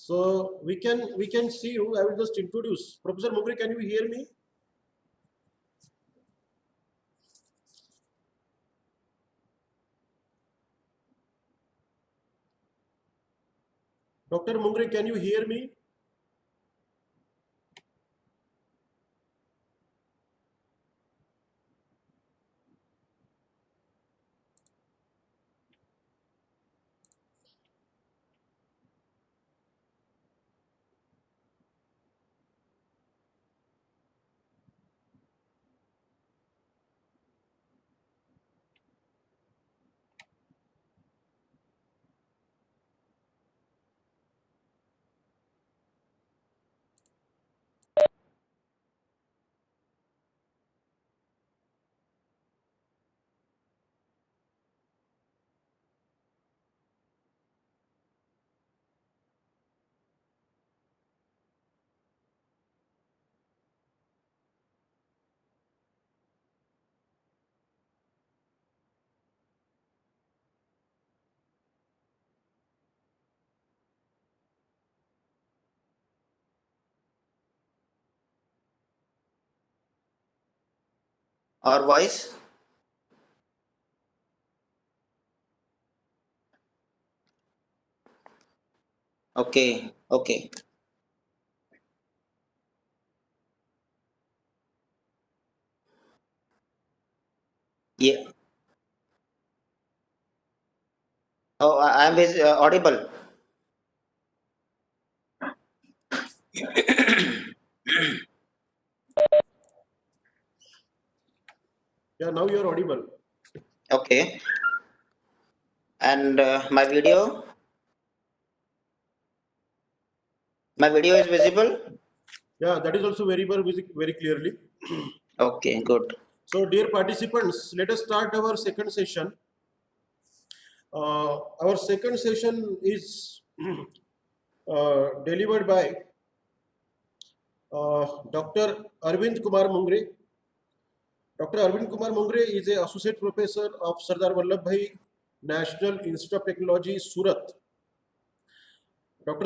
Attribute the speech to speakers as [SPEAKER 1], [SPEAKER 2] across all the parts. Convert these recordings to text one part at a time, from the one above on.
[SPEAKER 1] So we can see you. I will just introduce Professor Mungre. Can you hear me? Dr. Mungre, can you hear me?
[SPEAKER 2] Our voice? Okay, okay. Yeah. Oh, I'm audible.
[SPEAKER 1] Yeah, now you are audible.
[SPEAKER 2] Okay. And my video is visible?
[SPEAKER 1] Yeah, that is also very clearly.
[SPEAKER 2] Okay, good.
[SPEAKER 1] So, dear participants, let us start our second session. Our second session is delivered by Dr. Arvind Kumar Mungre. Dr. Arvind Kumar Mungre is an associate professor of Sardar Vallabhbhai National Institute of Technology, Surat. Dr.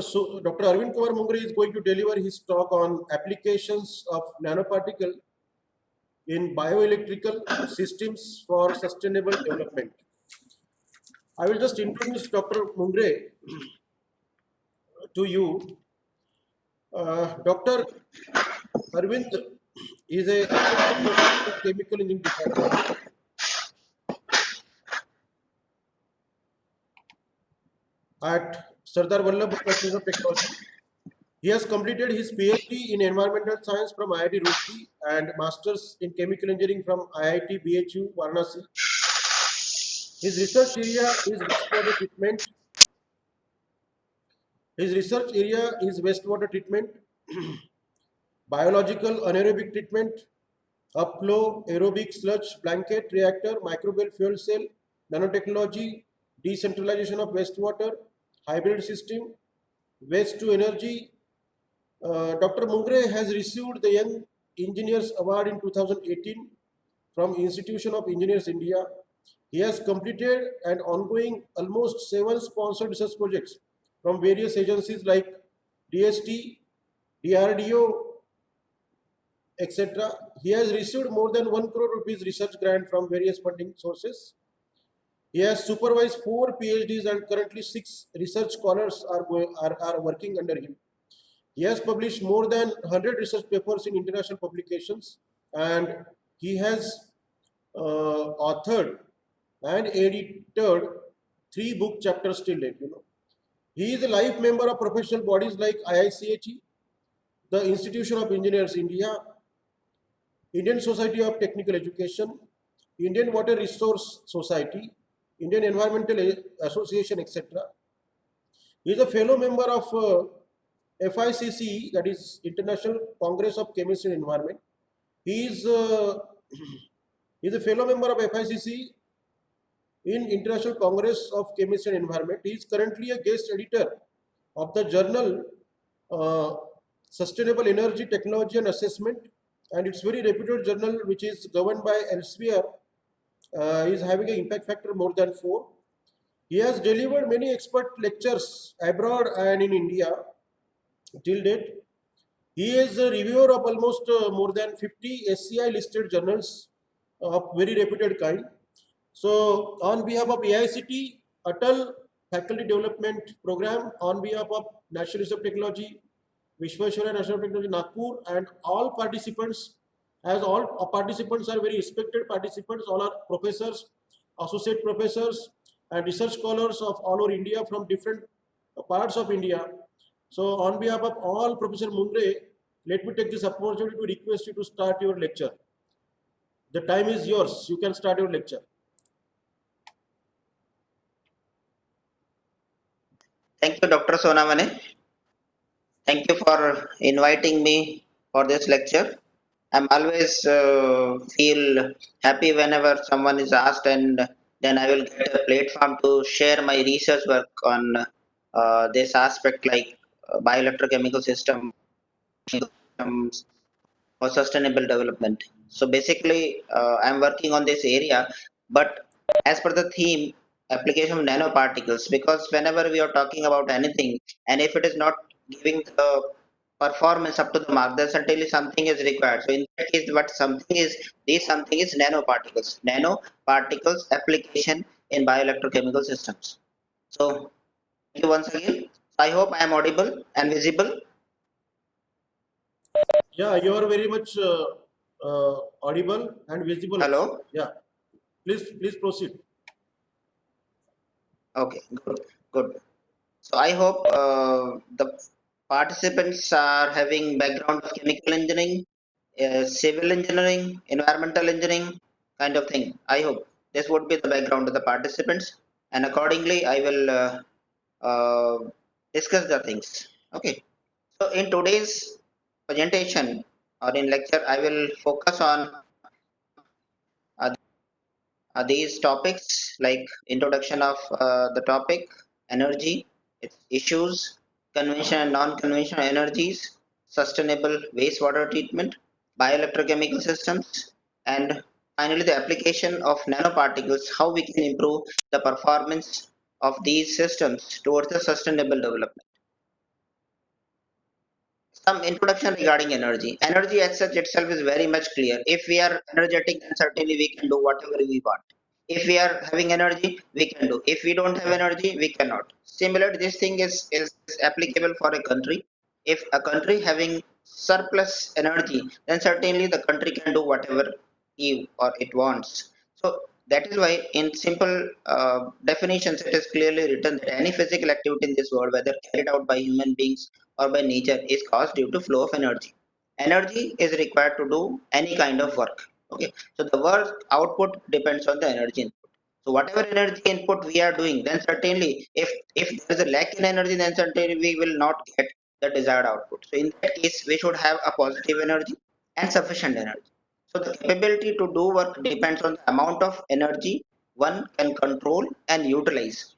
[SPEAKER 1] Arvind Kumar Mungre is going to deliver his talk on applications of nanoparticle in bioelectrical systems for sustainable development. I will just introduce Dr. Mungre to you. Dr. Arvind is a associate professor of chemical engineering department at Sardar Vallabhbhai National Institute of Technology. He has completed his PhD in environmental science from IIT Roorkee and masters in chemical engineering from IIT BHU Varanasi. His research area is wastewater treatment. His research area is wastewater treatment, biological anaerobic treatment, upflow aerobic sludge blanket reactor, microbial fuel cell, nanotechnology, decentralization of wastewater, hybrid system, waste to energy. Dr. Mungre has received the Young Engineers Award in 2018 from Institution of Engineers India. He has completed and ongoing almost 7 sponsored research projects from various agencies like DST, DRDO, etc. He has received more than 1 crore rupees research grant from various funding sources. He has supervised 4 PhDs and currently 6 research scholars are working under him. He has published more than 100 research papers in international publications, and he has authored and edited 3 book chapters till date. He is a life member of professional bodies like IICHE, the Institution of Engineers India, Indian Society of Technical Education, Indian Water Resource Society, Indian Environmental Association, etc. He is a fellow member of FICC, that is International Congress of Chemistry and Environment. He is he is a fellow member of FICC in International Congress of Chemistry and Environment. He is currently a guest editor of the journal uh, Sustainable Energy Technology and Assessment, and it's very reputed journal which is governed by Elsevier. Is having an impact factor more than 4. He has delivered many expert lectures abroad and in India. till date. He is a reviewer of almost more than 50 SCI listed journals of very reputed kind. So, on behalf of AICT, Atal Faculty Development Program, on behalf of National Institute of Technology, Vishweshwaraya National Technology, Nagpur, and all participants, as all participants are very respected participants, all are professors, associate professors, and research scholars of all over India from different parts of India. So, on behalf of all, Professor Mundre, let me take this opportunity to request you to start your lecture. The time is yours. You can start your lecture.
[SPEAKER 2] Thank you, Dr. Sonamane. Thank you for inviting me for this lecture. I'm always feel happy whenever someone is asked, and then I will get a platform to share my research work on this aspect, like bioelectrochemical systems for sustainable development. So basically, I'm working on this area, but as per the theme, application of nanoparticles, because whenever we are talking about anything, and if it is not giving the performance up to the mark, then certainly something is required. So in that case, what something is, this something is nanoparticles. Nanoparticles application in bioelectrochemical systems. So thank you once again. I hope I am audible and visible.
[SPEAKER 1] Yeah, you are very much audible and visible also.
[SPEAKER 2] Hello.
[SPEAKER 1] Yeah, please proceed.
[SPEAKER 2] Okay, good, good. So I hope the participants are having background of chemical engineering, civil engineering, environmental engineering kind of thing. I hope this would be the background of the participants, and accordingly I will uh, discuss the things. Okay. So in today's presentation or in lecture, I will focus on uh, these topics like introduction of the topic, energy, its issues, conventional and non-conventional energies, sustainable wastewater treatment, bioelectrochemical systems, and finally the application of nanoparticles, how we can improve the performance of these systems towards the sustainable development. Some introduction regarding energy. Energy as such itself is very much clear. If we are energetic, then certainly we can do whatever we want. If we are having energy, we can do. If we don't have energy, we cannot. Similar, this thing is applicable for a country. If a country having surplus energy, then certainly the country can do whatever he or it wants. So that is why in simple definitions, it is clearly written that any physical activity in this world, whether carried out by human beings or by nature, is caused due to flow of energy. Energy is required to do any kind of work. Okay, so the work output depends on the energy input. So whatever energy input we are doing, then certainly if there is a lack in energy, then certainly we will not get the desired output. So in that case, we should have a positive energy and sufficient energy. So the capability to do work depends on the amount of energy one can control and utilize.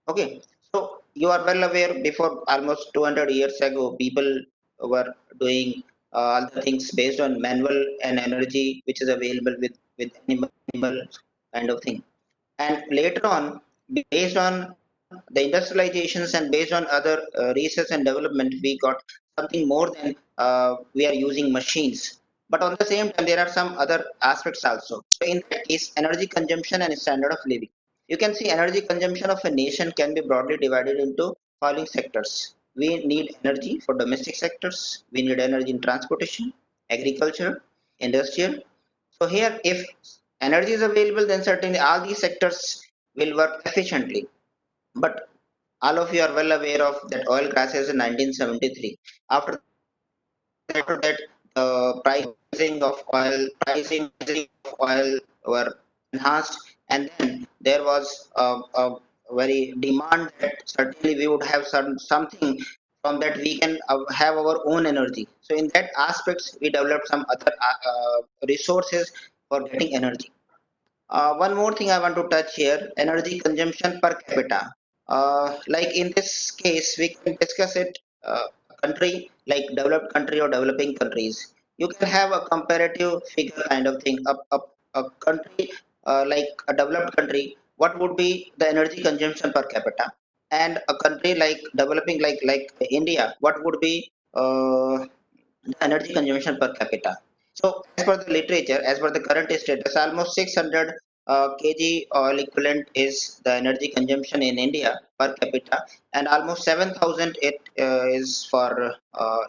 [SPEAKER 2] Okay, so you are well aware before almost 200 years ago, people were doing all the things based on manual and energy which is available with animal kind of thing. And later on, based on the industrializations and based on other research and development, we got something more than we are using machines. But on the same time, there are some other aspects also. So in that case, energy consumption and standard of living. You can see energy consumption of a nation can be broadly divided into following sectors. We need energy for domestic sectors. We need energy in transportation, agriculture, industrial. So here, if energy is available, then certainly all these sectors will work efficiently. But all of you are well aware of that oil crisis in 1973. After that, pricing of oil were enhanced, and then there was a very demand that certainly we would have something from that we can have our own energy. So in that aspects, we developed some other resources for getting energy. One more thing I want to touch here, energy consumption per capita. Like in this case, we can discuss it, a country like developed country or developing countries. You can have a comparative figure kind of thing. A country like a developed country, what would be the energy consumption per capita? and a country like developing like India, what would be the energy consumption per capita? So as per the literature, as per the current status, almost 600 kg oil equivalent is the energy consumption in India per capita, and almost 7,000 it is for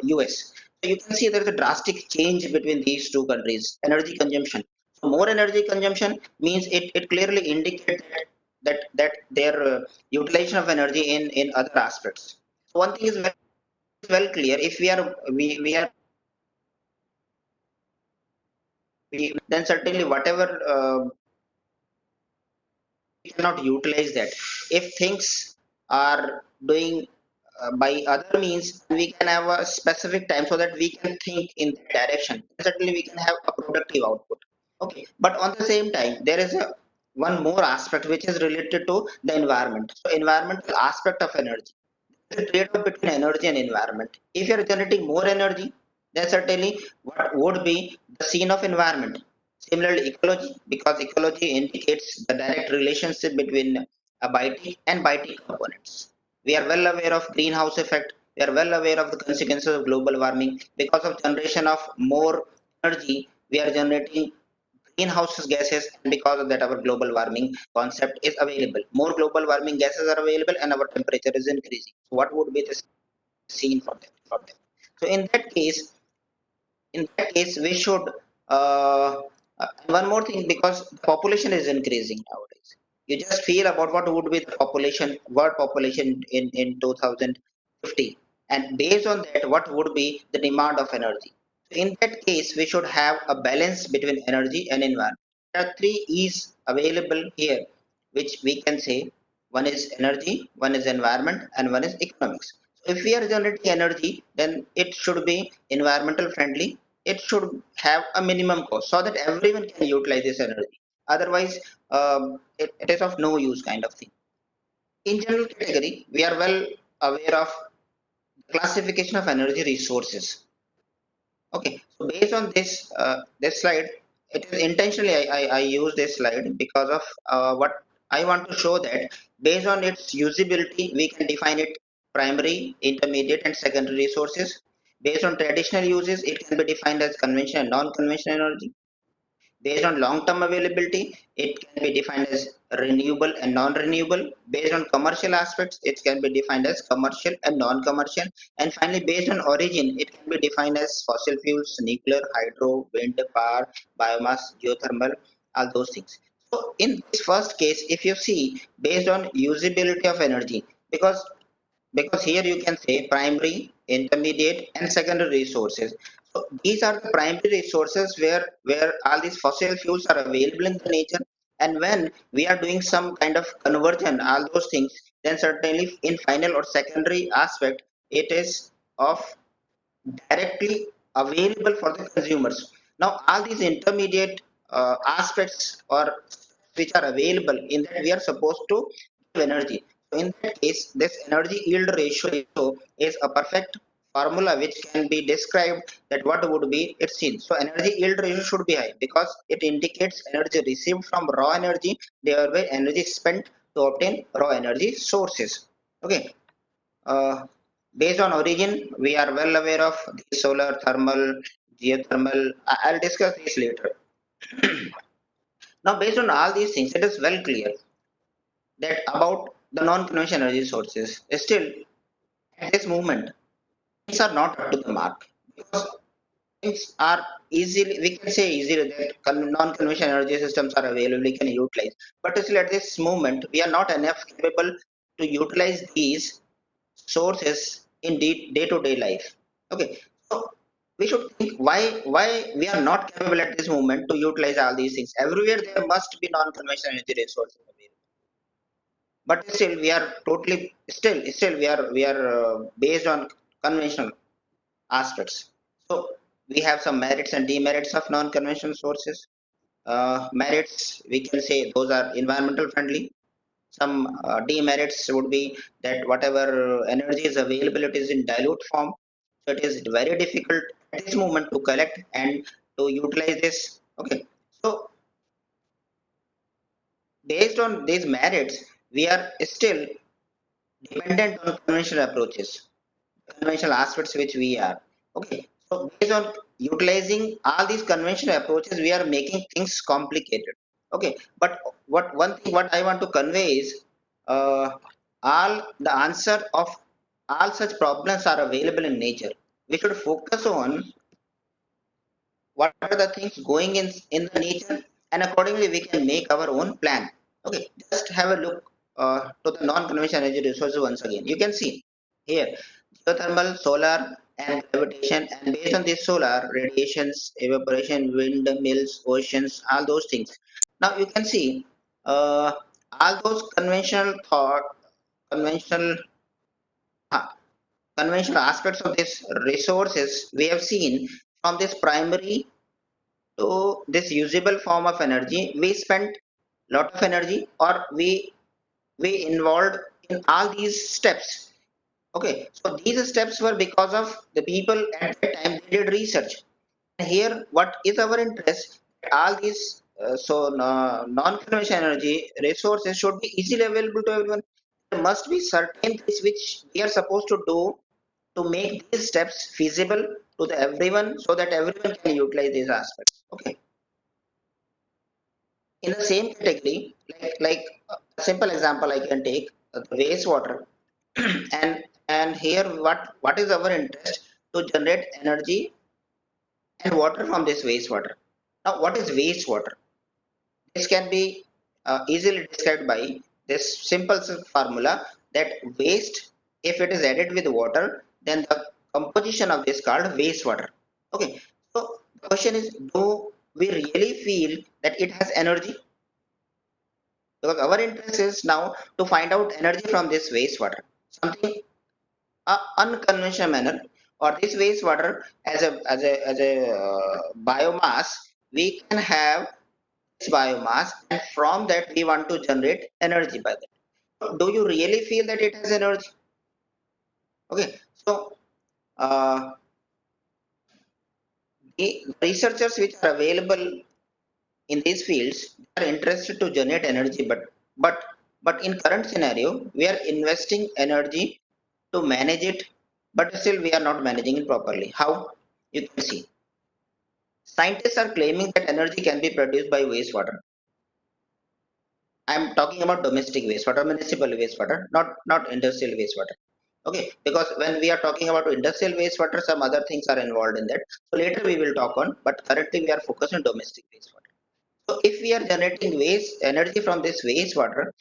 [SPEAKER 2] US. So you can see there is a drastic change between these two countries energy consumption. So more energy consumption means it clearly indicates that their utilization of energy in other aspects. So one thing is well clear: if we are then certainly whatever we cannot utilize that. If things are doing by other means, we can have a specific time so that we can think in that direction. Certainly we can have a productive output. Okay, but on the same time there is a one more aspect which is related to the environment. So environmental aspect of energy, the trade-off between energy and environment. If you are generating more energy, then certainly what would be the scene of environment? Similarly, ecology, because ecology indicates the direct relationship between abiotic and biotic components. We are well aware of greenhouse effect. We are well aware of the consequences of global warming. Because of generation of more energy, we are generating greenhouse gases, and because of that our global warming concept is available. More global warming gases are available and our temperature is increasing. So what would be the scene for them? So in that case we should uh, one more thing, because the population is increasing nowadays. You just feel about what would be the population, world population in 2050, and based on that what would be the demand of energy. So in that case we should have a balance between energy and environment. There are three e's available here, which we can say: one is energy, one is environment, and one is economics. So if we are generating energy, then it should be environmental friendly. It should have a minimum cost so that everyone can utilize this energy. Otherwise, it is of no use kind of thing. In general category, we are well aware of classification of energy resources. Okay, so based on this slide, it is intentionally I use this slide because of what I want to show, that based on its usability, we can define it primary, intermediate, and secondary resources. Based on traditional uses, it can be defined as conventional and non-conventional energy. Based on long-term availability, it can be defined as renewable and non-renewable. Based on commercial aspects, it can be defined as commercial and non-commercial. And finally, based on origin, it can be defined as fossil fuels, nuclear, hydro, wind power, biomass, geothermal, all those things. So in this first case, if you see, based on usability of energy, because here you can say primary, intermediate, and secondary resources. So these are the primary resources where all these fossil fuels are available in the nature, and when we are doing some kind of conversion, all those things, then certainly in final or secondary aspect, it is of directly available for the consumers. Now all these intermediate aspects or which are available, in that we are supposed to give energy. So in that case, this energy yield ratio is a perfect formula which can be described that what would be its yield. So energy yield ratio should be high because it indicates energy received from raw energy, thereby energy spent to obtain raw energy sources. Okay. Based on origin, we are well aware of the solar, thermal, geothermal. I'll discuss this later. Now, based on all these things, it is well clear that about the non-conventional energy sources, still at this moment, things are not up to the mark, because things are easily, we can say easily that non-conventional energy systems are available, we can utilize. But still at this moment, we are not enough capable to utilize these sources in day-to-day life. Okay, so we should think why we are not capable at this moment to utilize all these things. Everywhere there must be non-conventional energy resources available, but still we are totally still we are based on conventional aspects. So we have some merits and demerits of non-conventional sources. Merits, we can say those are environmental friendly. Some demerits would be that whatever energy is available, it is in dilute form, so it is very difficult at this moment to collect and to utilize this. Okay, so based on these merits, we are still dependent on conventional approaches, conventional aspects which we are. Okay, so based on utilizing all these conventional approaches, we are making things complicated. Okay, but one thing what I want to convey is all the answer of all such problems are available in nature. We should focus on what are the things going in the nature, and accordingly we can make our own plan. Okay, just have a look to the non-conventional energy resources once again. You can see here geothermal, solar, and gravitation, and based on this solar radiations, evaporation, wind mills, oceans, all those things. Now you can see uh, all those conventional uh, conventional aspects of these resources we have seen. From this primary to this usable form of energy, we spent lot of energy, or we involved in all these steps. Okay, so these steps were because of the people at that time they did research. Here what is our interest? All these non-conventional energy resources should be easily available to everyone. There must be certain things which we are supposed to do to make these steps feasible to the everyone, so that everyone can utilize these aspects. Okay, in the same category, like a simple example I can take, the wastewater. And here what is our interest? To generate energy and water from this wastewater. Now what is wastewater? This can be easily described by this simple formula, that waste, if it is added with water, then the composition of this called wastewater. Okay, so the question is, do we really feel that it has energy? Because our interest is now to find out energy from this wastewater, something unconventional manner, or this wastewater as a biomass. We can have this biomass, and from that we want to generate energy by that. So do you really feel that it has energy? Okay, so uh, the researchers which are available in these fields are interested to generate energy, but but in current scenario we are investing energy to manage it, but still we are not managing it properly. How? You can see scientists are claiming that energy can be produced by wastewater. I'm talking about domestic wastewater, municipal wastewater, not industrial wastewater. Okay, because when we are talking about industrial wastewater, some other things are involved in that, so later we will talk on, but currently we are focused on domestic wastewater. So if we are generating waste energy from this wastewater,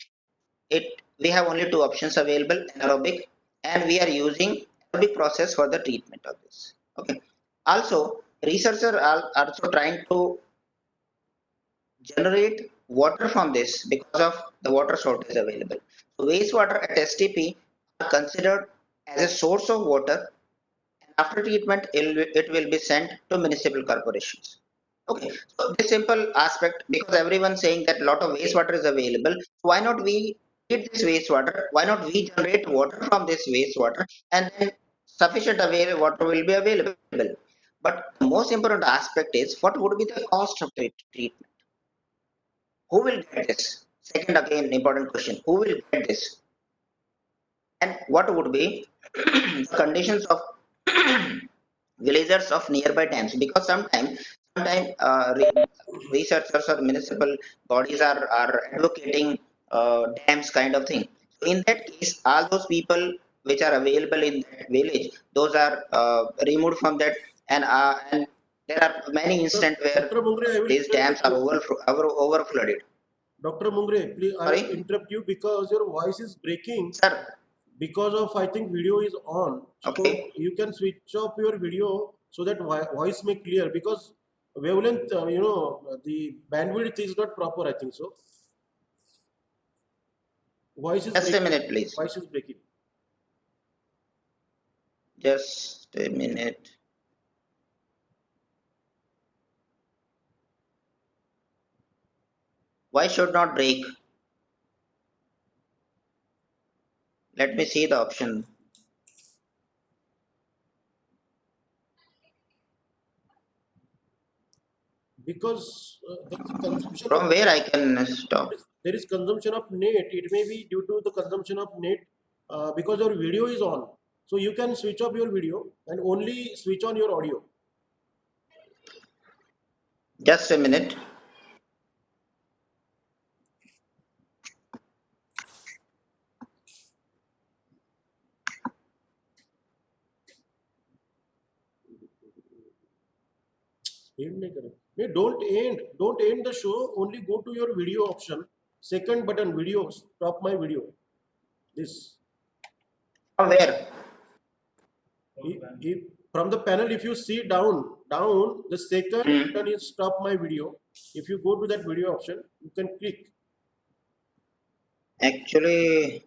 [SPEAKER 2] it we have only two options available: anaerobic, and we are using aerobic process for the treatment of this. Okay, also researchers are also trying to generate water from this because of the water shortage available. So wastewater at STP are considered as a source of water, and after treatment it will be sent to municipal corporations. Okay, so this simple aspect, because everyone saying that a lot of wastewater is available, so why not we treat this wastewater? Why not we generate water from this wastewater, and then sufficient water will be available? But the most important aspect is, what would be the cost of treatment? Who will get this? Second, again, important question: who will get this? And what would be the conditions of villagers of nearby dams? Because sometimes researchers or municipal bodies are advocating dams kind of thing. So in that case, all those people which are available in that village, those are removed from that, and there are many instances where
[SPEAKER 1] Dr. Mungre, I will
[SPEAKER 2] these
[SPEAKER 1] clear
[SPEAKER 2] dams
[SPEAKER 1] with
[SPEAKER 2] are
[SPEAKER 1] you.
[SPEAKER 2] over flooded.
[SPEAKER 1] Dr. Mungre, please, I will
[SPEAKER 2] Sorry,
[SPEAKER 1] interrupt you because your voice is breaking
[SPEAKER 2] sir.
[SPEAKER 1] because of, I think, video is on. So
[SPEAKER 2] Okay.
[SPEAKER 1] you can switch off your video so that voice may clear, because wavelength, the bandwidth is not proper, I think so. Voice is
[SPEAKER 2] Just a
[SPEAKER 1] breaking.
[SPEAKER 2] minute, please.
[SPEAKER 1] Voice is breaking.
[SPEAKER 2] Just a minute. Why should not break? Let me see the option.
[SPEAKER 1] Because there is consumption
[SPEAKER 2] From
[SPEAKER 1] of
[SPEAKER 2] where
[SPEAKER 1] net.
[SPEAKER 2] I can stop?
[SPEAKER 1] There is consumption of net. It may be due to the consumption of net. because your video is on. So you can switch off your video and only switch on your audio.
[SPEAKER 2] Just a minute.
[SPEAKER 1] End nahi kare. Nahi, don't end the show. Only go to your video option. Second button, video. Stop my video. This.
[SPEAKER 2] From where?
[SPEAKER 1] From the panel, if you see down, the second button is stop my video. If you go to that video option, you can click.
[SPEAKER 2] Actually,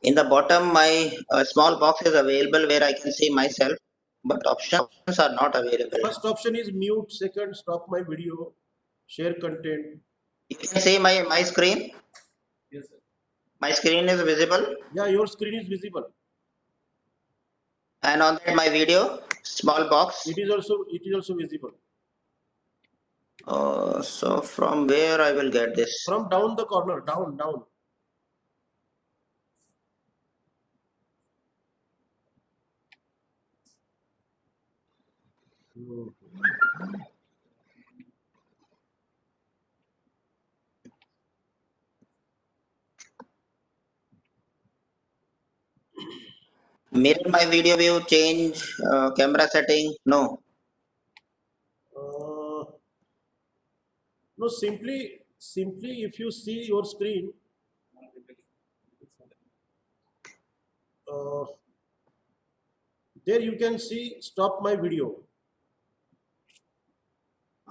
[SPEAKER 2] in the bottom, my small box is available where I can see myself, but options are not available.
[SPEAKER 1] First option is mute. Second, stop my video. Share content.
[SPEAKER 2] You can see my screen.
[SPEAKER 1] Yes, sir.
[SPEAKER 2] My screen is visible,
[SPEAKER 1] Yeah, your screen is visible.
[SPEAKER 2] and on that my video, small box.
[SPEAKER 1] It is also visible.
[SPEAKER 2] So from where I will get this?
[SPEAKER 1] From down the corner, down.
[SPEAKER 2] Mirror my video view, change camera setting. No.
[SPEAKER 1] No, simply if you see your screen, there you can see stop my video.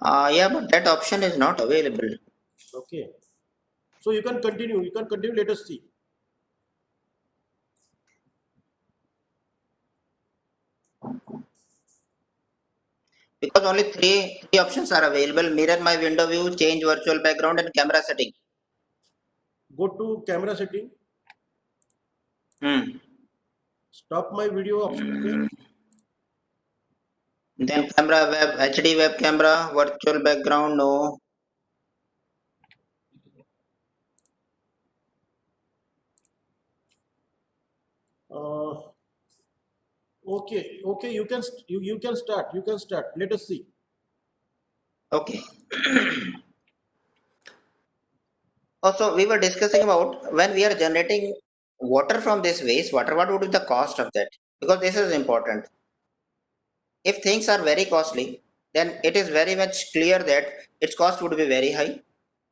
[SPEAKER 2] Yeah, but that option is not available.
[SPEAKER 1] Okay. So you can continue. Let us see.
[SPEAKER 2] Because only three options are available: mirror my window view, change virtual background, and camera setting.
[SPEAKER 1] Go to camera setting. Stop my video option.
[SPEAKER 2] Then camera web, HD web camera, virtual background, no.
[SPEAKER 1] Okay. You can start. Let us see.
[SPEAKER 2] Okay. Also, we were discussing about when we are generating water from this wastewater, what would be the cost of that? Because this is important. If things are very costly, then it is very much clear that its cost would be very high.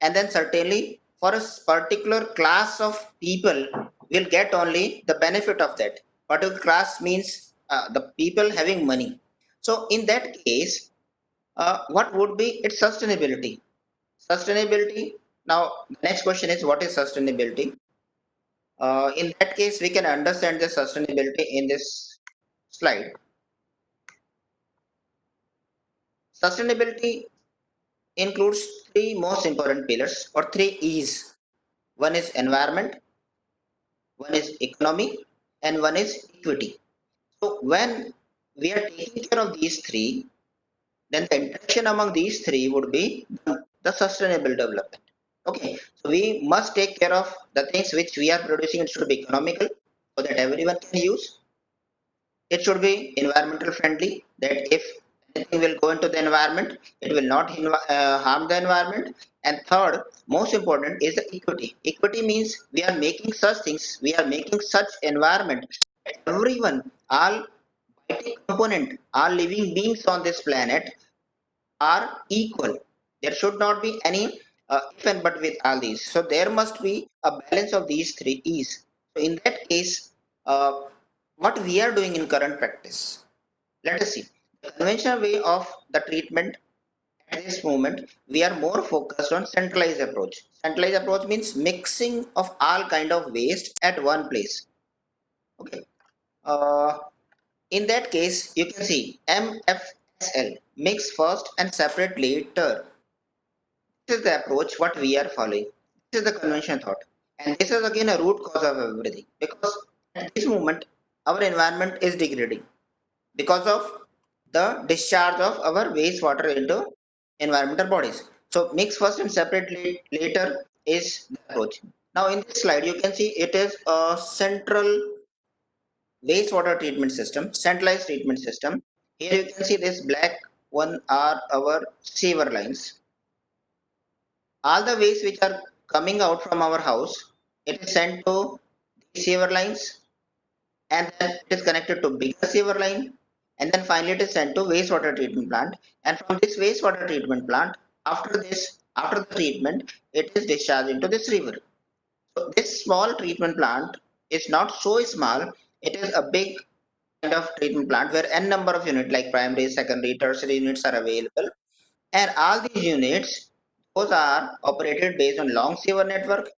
[SPEAKER 2] And then certainly for a particular class of people will get only the benefit of that. Particular class means the people having money. So in that case, what would be its sustainability? Sustainability. Now, the next question is, what is sustainability? In that case, we can understand the sustainability in this slide. Sustainability includes three most important pillars or three E's. One is environment, one is economy, and one is equity. So when we are taking care of these three, then the interaction among these three would be the sustainable development. Okay, so we must take care of the things which we are producing. It should be economical so that everyone can use. It should be environmental friendly, that if anything will go into the environment, it will not harm the environment. And third, most important, is the equity. Equity means we are making such things, we are making such environment that everyone, all vital component, all living beings on this planet are equal. There should not be any if and but with all these. So there must be a balance of these three E's. So in that case, what we are doing in current practice, let us see. The conventional way of the treatment at this moment, we are more focused on centralized approach. Centralized approach means mixing of all kind of waste at one place. Okay. In that case, you can see MFSL, mix first and separate later. This is the approach what we are following. This is the conventional thought. And this is again a root cause of everything. Because at this moment, our environment is degrading because of the discharge of our wastewater into environmental bodies. So mix first and separate later is the approach. Now in this slide, you can see it is a central wastewater treatment system, centralized treatment system. Here you can see this black one are our sewer lines. All the waste which are coming out from our house, it is sent to the sewer lines, and then it is connected to bigger sewer line, and then finally it is sent to wastewater treatment plant. And from this wastewater treatment plant, after the treatment, it is discharged into this river. So this small treatment plant is not so small. It is a big kind of treatment plant where n number of units like primary, secondary, tertiary units are available, and all these units, those are operated based on long sewer network.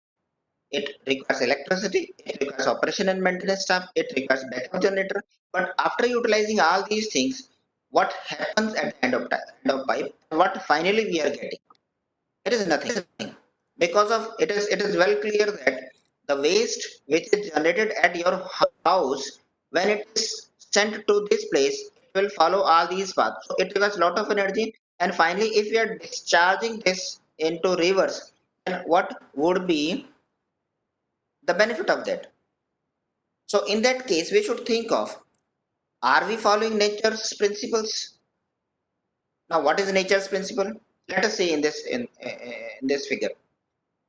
[SPEAKER 2] It requires electricity, it requires operation and maintenance staff, it requires backup generator. But after utilizing all these things, what happens at the end of pipe? What finally we are getting? It is nothing, because of it is well clear that the waste which is generated at your house, when it is sent to this place, it will follow all these paths. So it requires a lot of energy, and finally, if we are discharging this into rivers, then what would be the benefit of that? So in that case, we should think of, are we following nature's principles? Now, what is nature's principle? Let us see in this figure.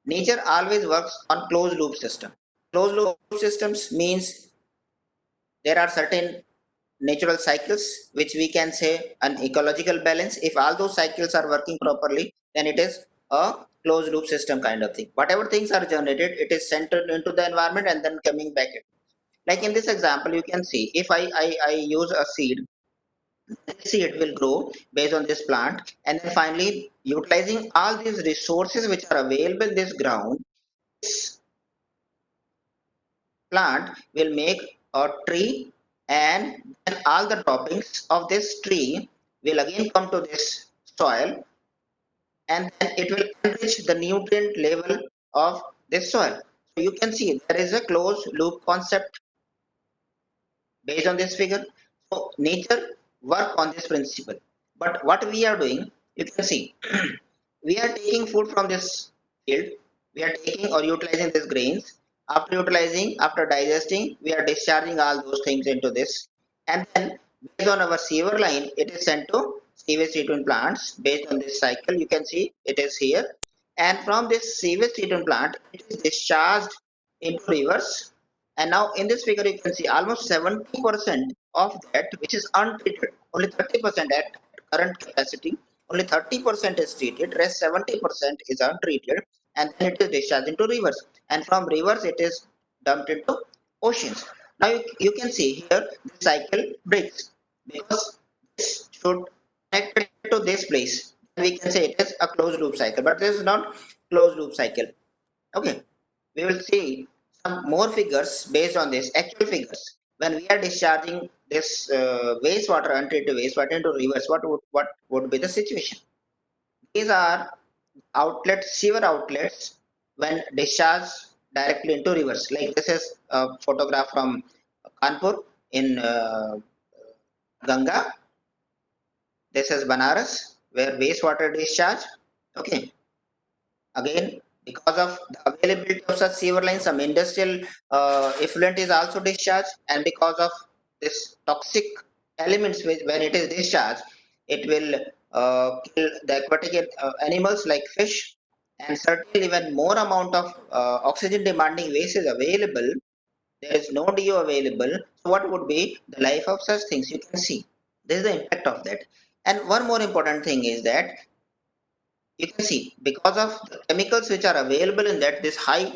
[SPEAKER 2] Nature always works on closed loop system. Closed loop systems means there are certain natural cycles which we can say an ecological balance. If all those cycles are working properly, then it is a closed loop system kind of thing. Whatever things are generated, it is sent into the environment and then coming back. Like in this example, you can see if I use a seed, this seed will grow based on this plant, and then finally utilizing all these resources which are available in this ground, this plant will make a tree, and then all the droppings of this tree will again come to this soil, and then it will enrich the nutrient level of this soil. So you can see there is a closed loop concept based on this figure. So nature work on this principle. But what we are doing, you can see, we are taking food from this field, we are taking or utilizing these grains. After utilizing, after digesting, we are discharging all those things into this. And then based on our sewer line, it is sent to sewage treatment plants based on this cycle. You can see it is here. And from this sewage treatment plant, it is discharged into rivers. And now in this figure, you can see almost 70% of that which is untreated, only 30% at current capacity, only 30% is treated, rest 70% is untreated, and then it is discharged into rivers. And from rivers, it is dumped into oceans. Now you can see here the cycle breaks because this should connect to this place. We can say it is a closed loop cycle, but this is not closed loop cycle. Okay, we will see some more figures based on this actual figures. When we are discharging this wastewater, untreated wastewater into rivers, what would be the situation? These are outlets, sewer outlets, when discharged directly into rivers. Like this is a photograph from Kanpur in Ganga. This is Banaras, where wastewater discharge. Okay, again, because of the availability of such sewer lines, some industrial effluent is also discharged, and because of this toxic elements which when it is discharged, it will kill the aquatic animals like fish, and certainly when more amount of oxygen demanding waste is available, there is no DO available. So what would be the life of such things? You can see this is the impact of that. And one more important thing is that you can see because of the chemicals which are available in that, this high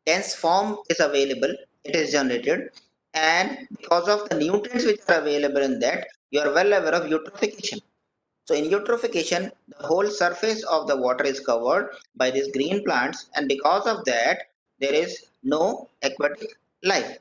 [SPEAKER 2] dense form is available, it is generated, and because of the nutrients which are available in that, you are well aware of eutrophication. So in eutrophication, the whole surface of the water is covered by these green plants, and because of that, there is no aquatic life.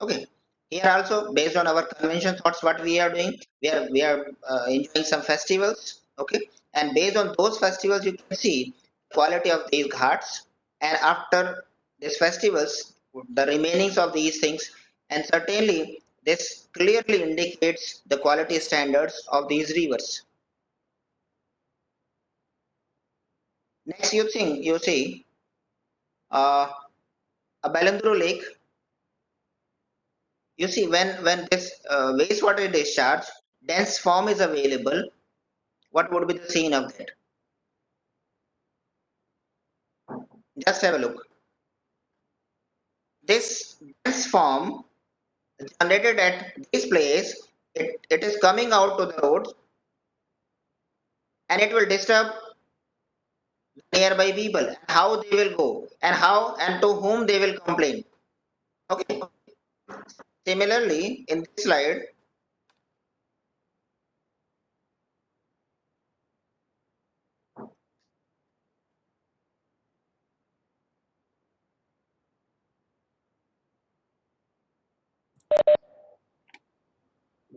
[SPEAKER 2] Okay, here also based on our convention thoughts, what we are doing, we are enjoying some festivals. Okay, and based on those festivals, you can see quality of these ghats, and after these festivals, the remainings of these things, and certainly this clearly indicates the quality standards of these rivers. Next, you see, uh, a Balandro lake, you see when this wastewater is discharged, dense form is available. What would be the scene of that? Just have a look. This dense form generated at this place, it is coming out to the roads and it will disturb nearby people, how they will go and how and to whom they will complain. Okay. Similarly, in this slide,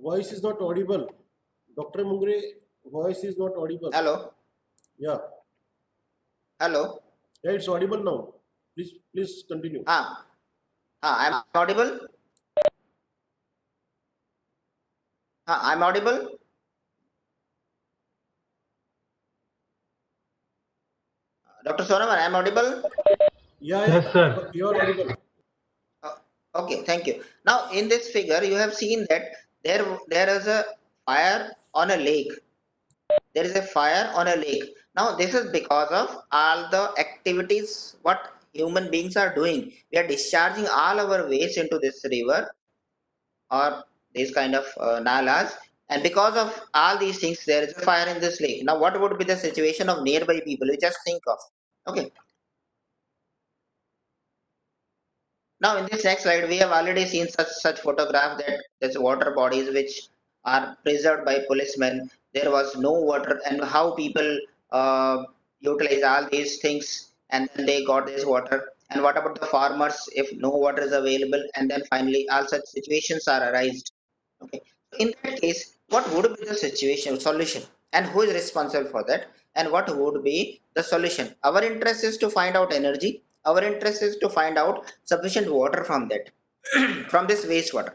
[SPEAKER 1] Voice is not audible. Dr. Mungre, voice is not audible.
[SPEAKER 2] hello,
[SPEAKER 1] Yeah.
[SPEAKER 2] hello,
[SPEAKER 1] Yeah, it's audible now. Please continue.
[SPEAKER 2] I'm audible. I'm audible. Dr. Sonaman, I'm audible.
[SPEAKER 1] Yeah,
[SPEAKER 3] Yes, sir.
[SPEAKER 1] you are audible.
[SPEAKER 2] Uh, okay, thank you. Now, in this figure, you have seen that there is a fire on a lake. There is a fire on a lake. Now, this is because of all the activities what human beings are doing. We are discharging all our waste into this river or these kind of nalas, and because of all these things, there is a fire in this lake. Now, what would be the situation of nearby people? You just think of. Okay. Now, in this next slide, we have already seen such photograph that there's water bodies which are preserved by policemen. There was no water, and how people utilize all these things, and then they got this water. And what about the farmers if no water is available? And then finally, all such situations are arised. Okay. In that case, what would be the solution, and who is responsible for that? And what would be the solution? Our interest is to find out energy. Our interest is to find out sufficient water from that, from this wastewater.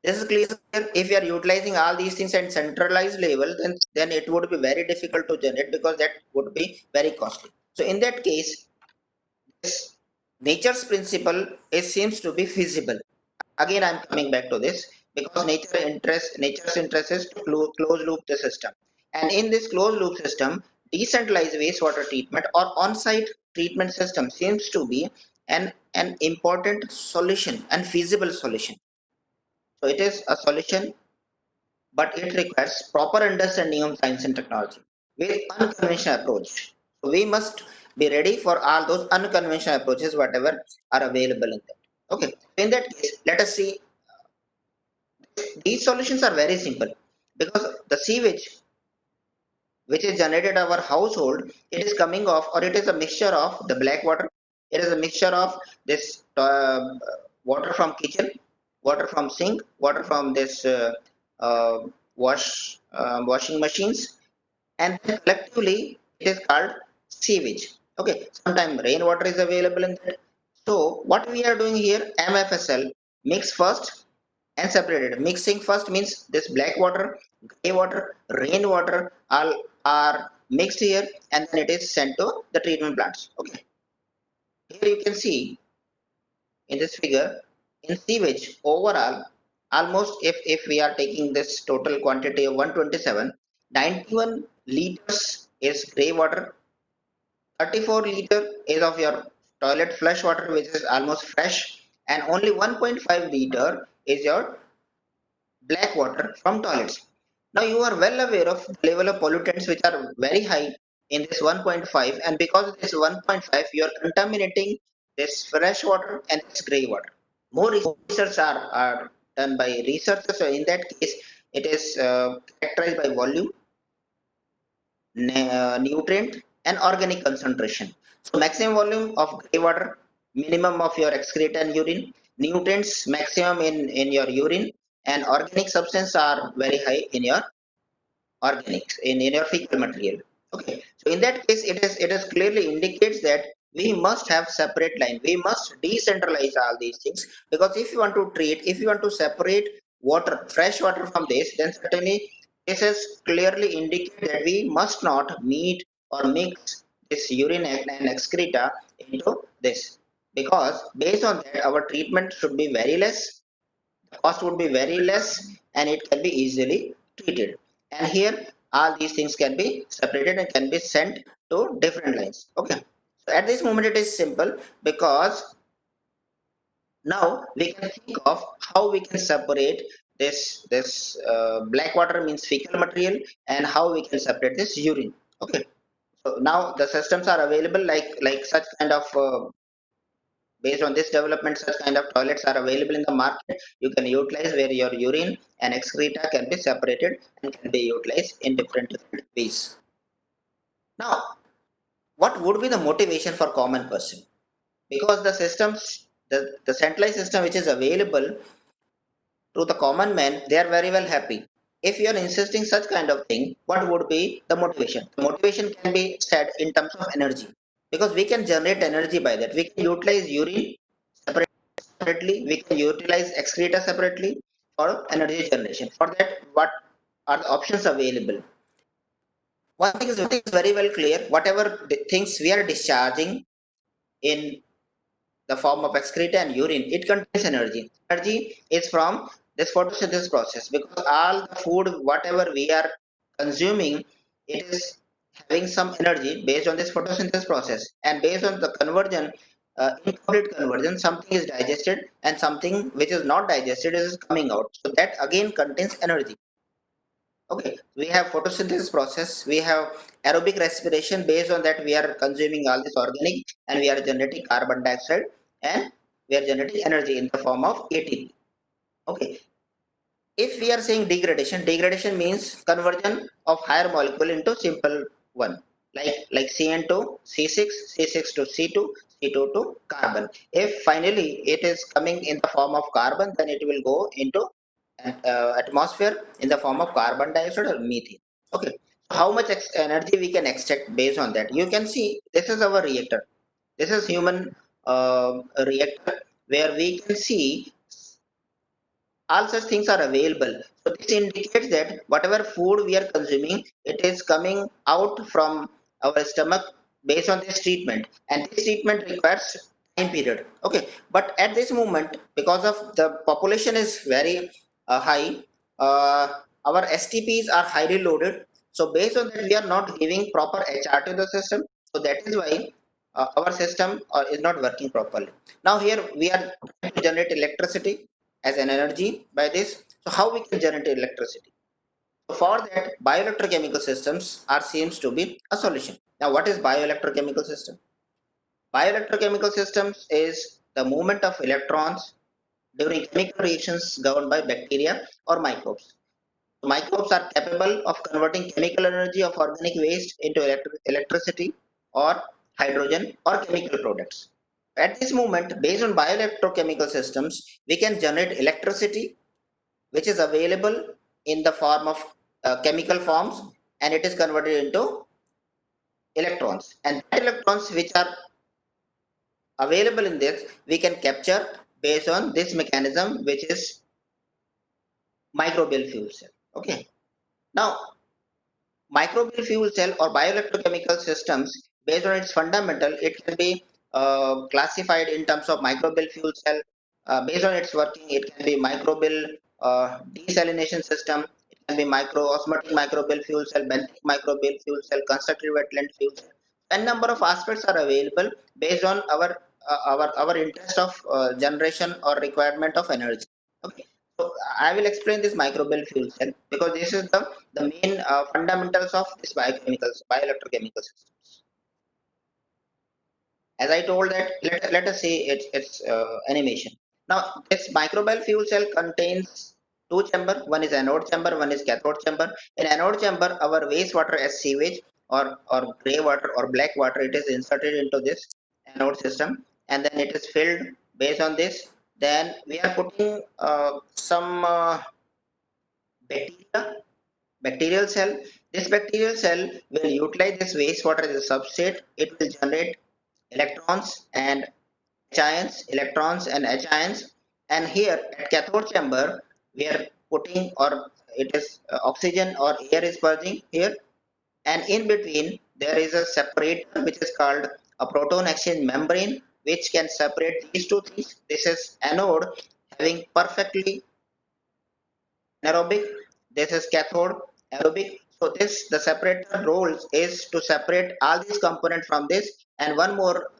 [SPEAKER 2] This is clear. If you are utilizing all these things at centralized level, then it would be very difficult to generate because that would be very costly. So in that case, this nature's principle seems to be feasible. Again, I'm coming back to this because nature's interest is to close loop the system. And in this closed loop system, decentralized wastewater treatment or on-site treatment system seems to be an important solution and feasible solution. So it is a solution, but it requires proper understanding of science and technology with unconventional approach. So we must be ready for all those unconventional approaches, whatever are available in that. Okay, in that case, let us see. These solutions are very simple because the sewage which is generated our household, it is coming off or it is a mixture of the black water, it is a mixture of this water from kitchen, water from sink, water from this uh, washing machines, and then collectively it is called sewage. Okay, sometimes rainwater is available in that. So what we are doing here, MFSL mix first and separated. Mixing first means this black water, gray water, rainwater all are mixed here, and then it is sent to the treatment plants. Okay, here you can see in this figure, in sewage overall, almost if we are taking this total quantity of 127, 91 liters is gray water, 34 liter is of your toilet flush water which is almost fresh, and only 1.5 liter is your black water from toilets. Now you are well aware of the level of pollutants which are very high in this 1.5, and because of this 1.5 you are contaminating this fresh water and this grey water. More research are done by researchers. So in that case, it is characterized by volume, nutrient and organic concentration. So maximum volume of grey water, minimum of your excreta and urine, nutrients maximum in your urine, and organic substance are very high in your organics in your fecal material. Okay, so in that case it is clearly indicates that we must have separate line, we must decentralize all these things, because if you want to treat, if you want to separate water, fresh water from this, then certainly this is clearly indicate that we must not meet or mix this urine and excreta into this. because based on that our treatment should be very less, the cost would be very less, and it can be easily treated. And here all these things can be separated and can be sent to different lines. Okay, so at this moment it is simple, because now we can think of how we can separate this black water means fecal material, and how we can separate this urine. Okay, so now the systems are available, like such kind of based on this development, such kind of toilets are available in the market. You can utilize where your urine and excreta can be separated and can be utilized in different ways. Now, what would be the motivation for common person? Because the systems, the centralized system which is available to the common man, they are very well happy. If you are insisting such kind of thing, what would be the motivation? The motivation can be said in terms of energy, because we can generate energy by that. We can utilize urine separately, we can utilize excreta separately for energy generation. For that, what are the options available? One thing is very well clear: whatever things we are discharging in the form of excreta and urine, it contains energy. Energy is from this photosynthesis process, because all the food, whatever we are consuming, it is having some energy based on this photosynthesis process, and based on the conversion, incomplete conversion, something is digested and something which is not digested is coming out. So that again contains energy. Okay, we have photosynthesis process, we have aerobic respiration. Based on that, we are consuming all this organic, and we are generating carbon dioxide, and we are generating energy in the form of ATP. Okay, if we are saying degradation, degradation means conversion of higher molecule into simple one, like CN2, C6, C6 to C2, C2 to carbon. If finally it is coming in the form of carbon, then it will go into atmosphere in the form of carbon dioxide or methane. Okay, so how much energy we can extract based on that? You can see this is our reactor. This is human reactor, where we can see all such things are available. So this indicates that whatever food we are consuming, it is coming out from our stomach based on this treatment, and this treatment requires time period. Okay, but at this moment, because of the population is very high, our STPs are highly loaded. So based on that, we are not giving proper HR to the system. So that is why our system is not working properly. Now here we are trying to generate electricity as an energy by this. So how we can generate electricity? So for that, bioelectrochemical systems are seems to be a solution. Now, what is bioelectrochemical system? Bioelectrochemical systems is the movement of electrons during chemical reactions governed by bacteria or microbes. So microbes are capable of converting chemical energy of organic waste into electricity or hydrogen or chemical products. At this moment, based on bioelectrochemical systems, we can generate electricity which is available in the form of chemical forms, and it is converted into electrons, and that electrons which are available in this we can capture based on this mechanism, which is microbial fuel cell. Okay, now microbial fuel cell or bioelectrochemical systems, based on its fundamental, it can be classified in terms of microbial fuel cell. Based on its working, it can be microbial desalination system, it can be osmotic microbial fuel cell, benthic microbial fuel cell, constructive wetland fuel cell. A number of aspects are available based on our interest of generation or requirement of energy. Okay, so I will explain this microbial fuel cell, because this is the main fundamentals of this bioelectrochemical systems. As I told that, let us see its animation. Now, this microbial fuel cell contains two chamber. One is anode chamber, one is cathode chamber. In anode chamber, our wastewater as sewage or gray water or black water, it is inserted into this anode system, and then it is filled based on this. Then we are putting some bacterial cell. This bacterial cell will utilize this wastewater as a substrate. It will generate electrons and electrons and H ions. And here at cathode chamber, we are putting, or it is oxygen or air is purging here. And in between, there is a separator which is called a proton exchange membrane, which can separate these two things. This is anode having perfectly anaerobic. This is cathode aerobic. So this the separator role is to separate all these components from this. And one more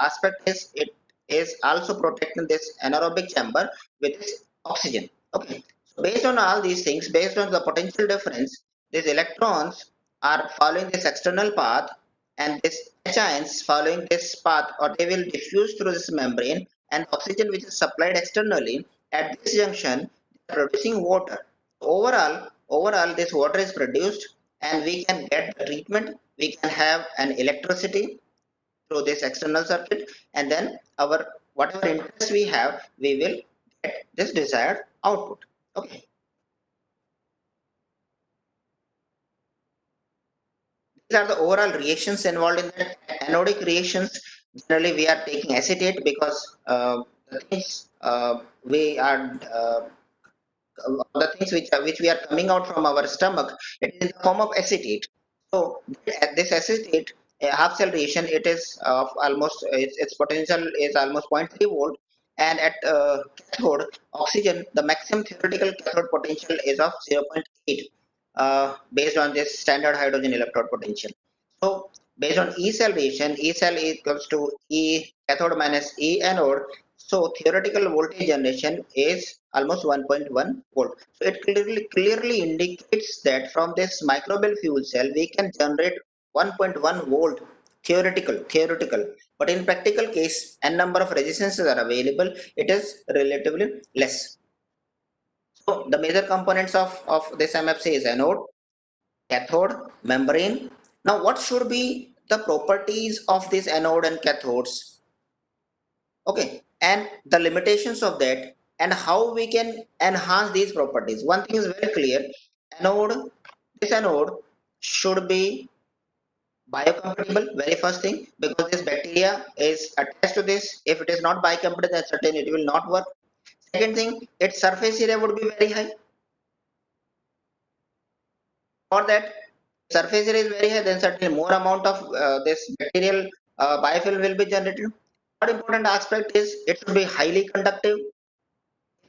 [SPEAKER 2] aspect is it is also protecting this anaerobic chamber with this oxygen. Okay. So based on all these things, based on the potential difference, these electrons are following this external path, and this H ions following this path, or they will diffuse through this membrane, and oxygen which is supplied externally at this junction producing water. Overall, this water is produced, and we can get the treatment. We can have an electricity through this external circuit, and then our whatever interest we have, we will get this desired output. Okay. These are the overall reactions involved in that. Anodic reactions, generally we are taking acetate because the things we are the things which we are coming out from our stomach, it is in the form of acetate. So this acetate, a half cell reaction, it is of almost its potential is almost 0.3 volt, and at cathode oxygen, the maximum theoretical cathode potential is of 0.8, based on this standard hydrogen electrode potential. So based on E cell reaction, E cell equals to E cathode minus E anode. So theoretical voltage generation is almost 1.1 volt. So it clearly indicates that from this microbial fuel cell we can generate 1.1 volt theoretical, but in practical case n number of resistances are available, it is relatively less. So the major components of this MFC is anode, cathode, membrane. Now what should be the properties of these anode and cathodes? Okay, and the limitations of that, and how we can enhance these properties. One thing is very clear: this anode should be biocompatible, very first thing, because this bacteria is attached to this. If it is not biocompatible, then certainly it will not work. Second thing, its surface area would be very high. For that surface area is very high, then certainly more amount of this bacterial biofilm will be generated. One important aspect is it should be highly conductive.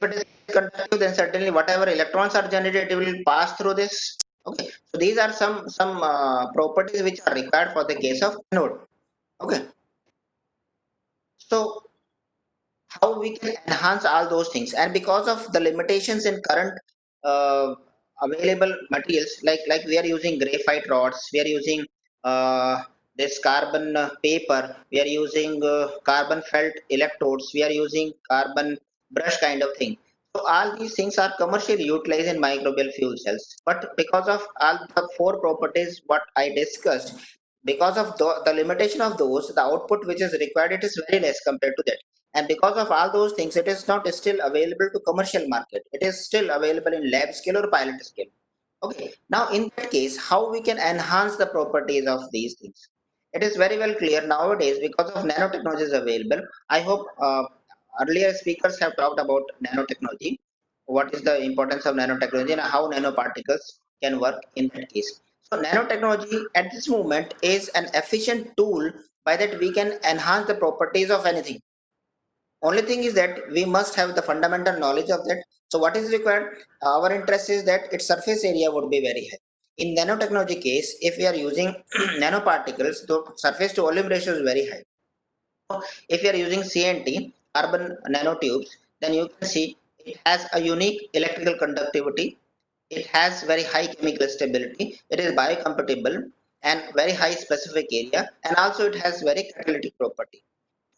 [SPEAKER 2] If it is conductive, then certainly whatever electrons are generated, it will pass through this. Okay, so these are some properties which are required for the case of anode. Okay, so how we can enhance all those things, and because of the limitations in current uh, available materials, like we are using graphite rods, we are using this carbon paper, we are using carbon felt electrodes, we are using carbon brush kind of thing. So all these things are commercially utilized in microbial fuel cells, but because of all the four properties what I discussed, because of the limitation of those, the output which is required, it is very less compared to that. And because of all those things, it is not still available to commercial market, it is still available in lab scale or pilot scale. Okay, now in that case, how we can enhance the properties of these things? It is very well clear nowadays, because of nanotechnology is available. I hope earlier speakers have talked about nanotechnology, what is the importance of nanotechnology and how nanoparticles can work in that case. So nanotechnology at this moment is an efficient tool by that we can enhance the properties of anything. Only thing is that we must have the fundamental knowledge of that. So what is required? Our interest is that its surface area would be very high. In nanotechnology case, if we are using nanoparticles, the surface to volume ratio is very high. So if you are using CNT, carbon nanotubes, then you can see it has a unique electrical conductivity. It has very high chemical stability. It is biocompatible and very high specific area, and also it has very catalytic property.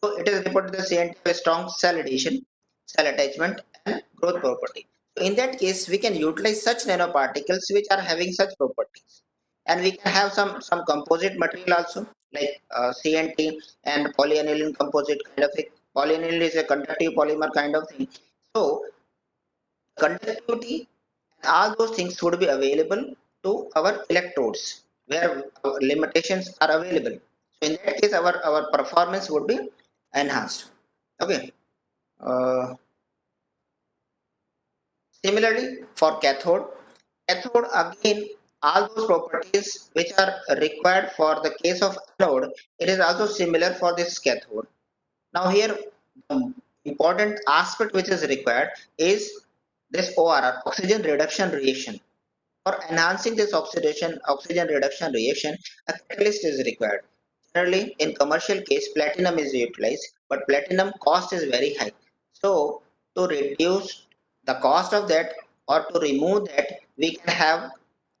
[SPEAKER 2] So it is reported the CNT have a strong cell adhesion, cell attachment, and growth property. So in that case, we can utilize such nanoparticles which are having such properties, and we can have some composite material also, like CNT and polyaniline composite kind of thing. Polyaniline is a conductive polymer kind of thing. So conductivity, all those things would be available to our electrodes where limitations are available. So in that case, our performance would be enhanced. Okay. Uh, Similarly, for cathode again, all those properties which are required for the case of anode, it is also similar for this cathode. Now here, the important aspect which is required is this ORR, oxygen reduction reaction. For enhancing this oxygen reduction reaction, a catalyst is required. Generally, in commercial case, platinum is utilized, but platinum cost is very high. So, to reduce the cost of that or to remove that, we can have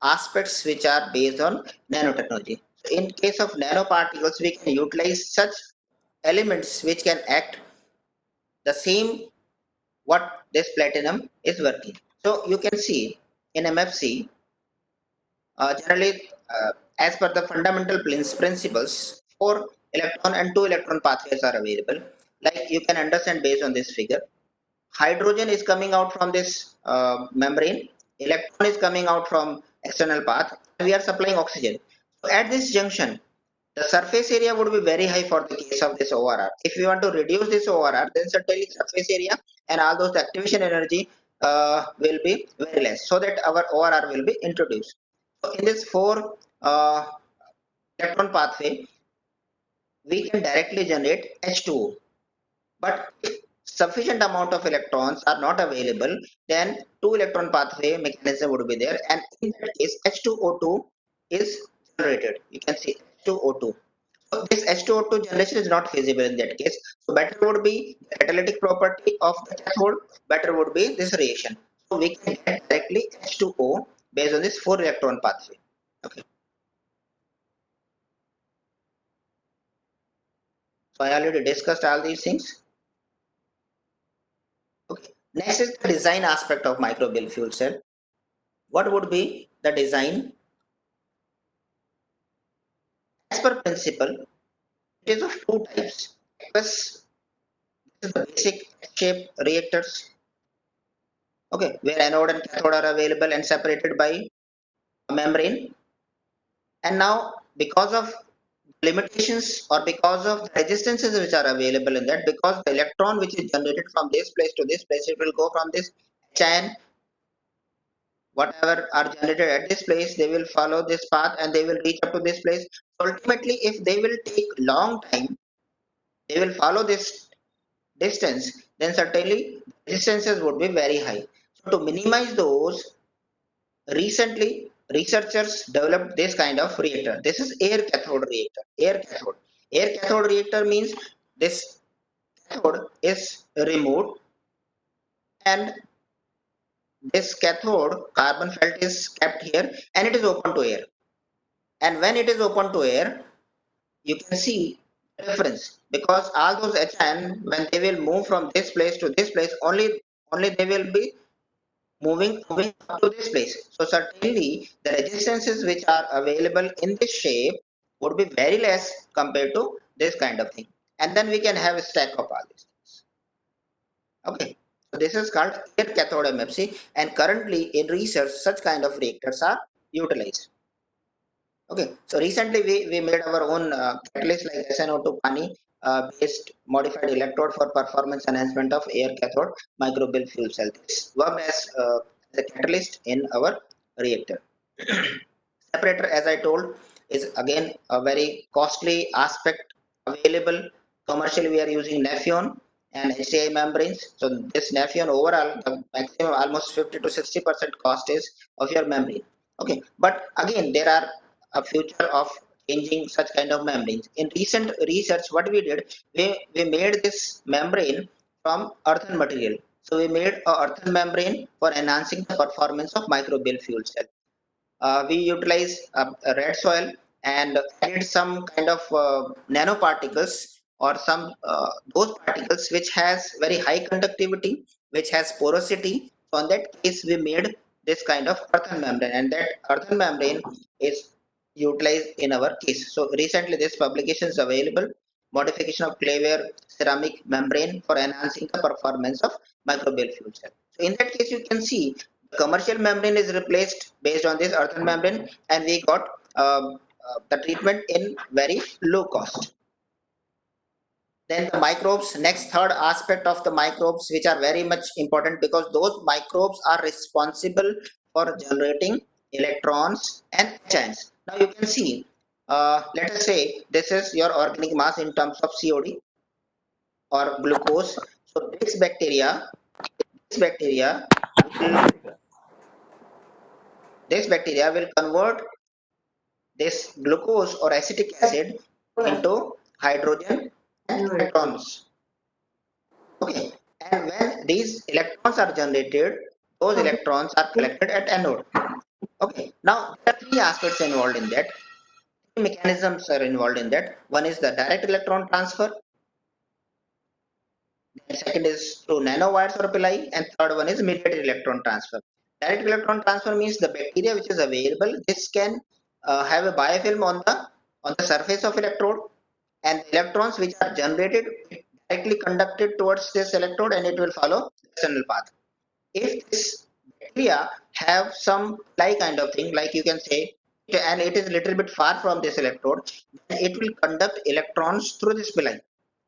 [SPEAKER 2] aspects which are based on nanotechnology. So, in case of nanoparticles, we can utilize such elements which can act the same what this platinum is working. So, you can see in MFC, generally, as per the fundamental principles, 4 electron and 2 electron pathways are available. Like you can understand based on this figure, hydrogen is coming out from this membrane, electron is coming out from external path, and we are supplying oxygen. So at this junction, the surface area would be very high for the case of this ORR. If we want to reduce this ORR, then certainly surface area and all those activation energy will be very less, so that our ORR will be introduced. So in this 4 electron pathway, we can directly generate H2O. But if sufficient amount of electrons are not available, then 2 electron pathway mechanism would be there, and in that case, H2O2 is generated. You can see H2O2. So this H2O2 generation is not feasible in that case. So better would be the catalytic property of the cathode. Better would be this reaction. So we can get directly H2O based on this 4 electron pathway. Okay. So I already discussed all these things. Okay. Next is the design aspect of microbial fuel cell. What would be the design? As per principle, it is of two types. First, this is the basic shape reactors. Okay, where anode and cathode are available and separated by a membrane. And now, because of limitations or because of the resistances which are available in that, because the electron which is generated from this place to this place, it will go from this chain, whatever are generated at this place, they will follow this path and they will reach up to this place. So ultimately, if they will take long time, they will follow this distance, then certainly resistances would be very high. So to minimize those, recently researchers developed this kind of reactor. This is air cathode reactor. Air cathode. Air cathode reactor means this cathode is removed and this cathode carbon felt is kept here and it is open to air. And when it is open to air, you can see the difference, because all those HN, when they will move from this place to this place, only they will be moving up to this place. So certainly the resistances which are available in this shape would be very less compared to this kind of thing. And then we can have a stack of all these things. Okay. So this is called air cathode MFC, and currently in research such kind of reactors are utilized. Okay, so recently we made our own catalyst like SNO2 Pani based modified electrode for performance enhancement of air cathode microbial fuel cell. This worked as the catalyst in our reactor. Separator, as I told, is again a very costly aspect available. Commercially, we are using Nafion and HDI membranes. So this Nafion overall, the maximum almost 50 to 60% cost is of your membrane. Okay, but again, there are a future of changing such kind of membranes. In recent research, what we did, we made this membrane from earthen material. So we made a earthen membrane for enhancing the performance of microbial fuel cell. We utilize a red soil and added some kind of nanoparticles or some those particles which has very high conductivity, which has porosity. So in that case, we made this kind of earthen membrane, and that earthen membrane is utilized in our case. So recently, this publication is available. Modification of clayware ceramic membrane for enhancing the performance of microbial fuel cell. So in that case, you can see commercial membrane is replaced based on this earthen membrane, and we got the treatment in very low cost. Then the microbes, next third aspect of the microbes, which are very much important because those microbes are responsible for generating electrons and ions. Now you can see, let us say this is your organic mass in terms of COD. or glucose. So bacteria will, this bacteria will convert this glucose or acetic acid into hydrogen and electrons. Okay, and when these electrons are generated, those electrons are collected at anode. Okay, now there are three aspects involved in that. Three mechanisms are involved in that. One is the direct electron transfer, then second is through nanowires or pili, and third one is mediated electron transfer. Direct electron transfer means the bacteria which is available, this can have a biofilm on the surface of electrode, and electrons which are generated directly conducted towards this electrode and it will follow the external path. If this bacteria have some like kind of thing, like you can say, and it is a little bit far from this electrode, then it will conduct electrons through this villi.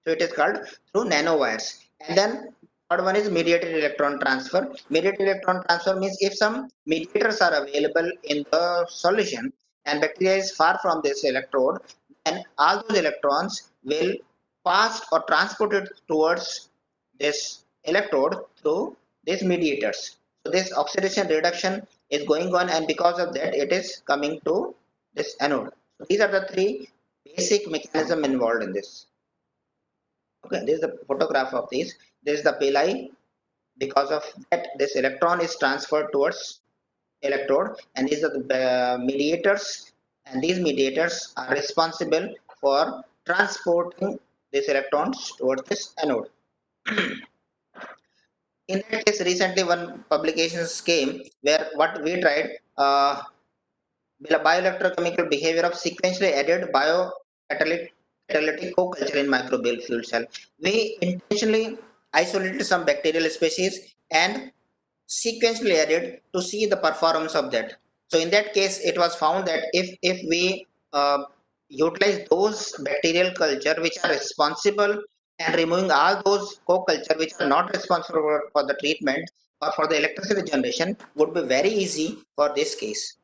[SPEAKER 2] So it is called through nanowires. And then third one is mediated electron transfer. Mediated electron transfer means if some mediators are available in the solution and bacteria is far from this electrode, then all those electrons will pass or transported towards this electrode through these mediators. So this oxidation reduction is going on, and because of that it is coming to this anode. So these are the three basic mechanism involved in this. Okay, this is the photograph of this. This is the pili. Because of that, this electron is transferred towards electrode, and these are the mediators, and these mediators are responsible for transporting these electrons towards this anode. In that case, recently one publications came where what we tried, bioelectrochemical behavior of sequentially added catalytic co-culture in microbial fuel cell. We intentionally isolated some bacterial species and sequentially added to see the performance of that. So in that case, it was found that if we utilize those bacterial culture which are responsible and removing all those co-culture which are not responsible for the treatment or for the electricity generation would be very easy for this case.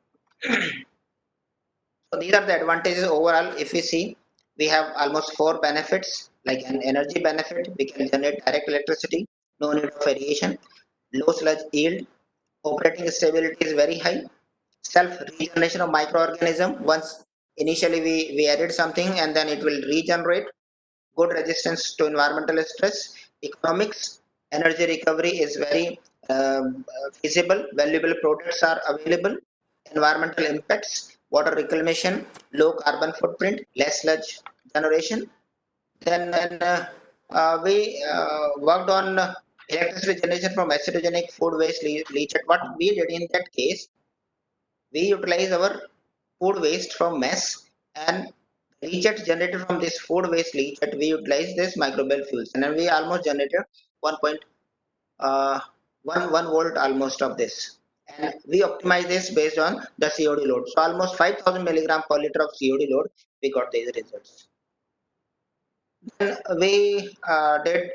[SPEAKER 2] So these are the advantages overall. If we see, we have almost four benefits, like an energy benefit, we can generate direct electricity, no need of variation, low sludge yield, operating stability is very high, self regeneration of microorganism. Once initially we added something and then it will regenerate, good resistance to environmental stress, economics, energy recovery is very feasible, valuable products are available, environmental impacts, water reclamation, low carbon footprint, less sludge generation. Then we worked on electricity generation from acidogenic food waste leachate. What we did in that case, we utilize our food waste from mess, and leachate generated from this food waste leachate, we utilize this microbial fuels, and then we almost generated 1.1 volt almost of this, and we optimize this based on the COD load. So almost 5,000 milligram per liter of COD load, we got these results. Then we did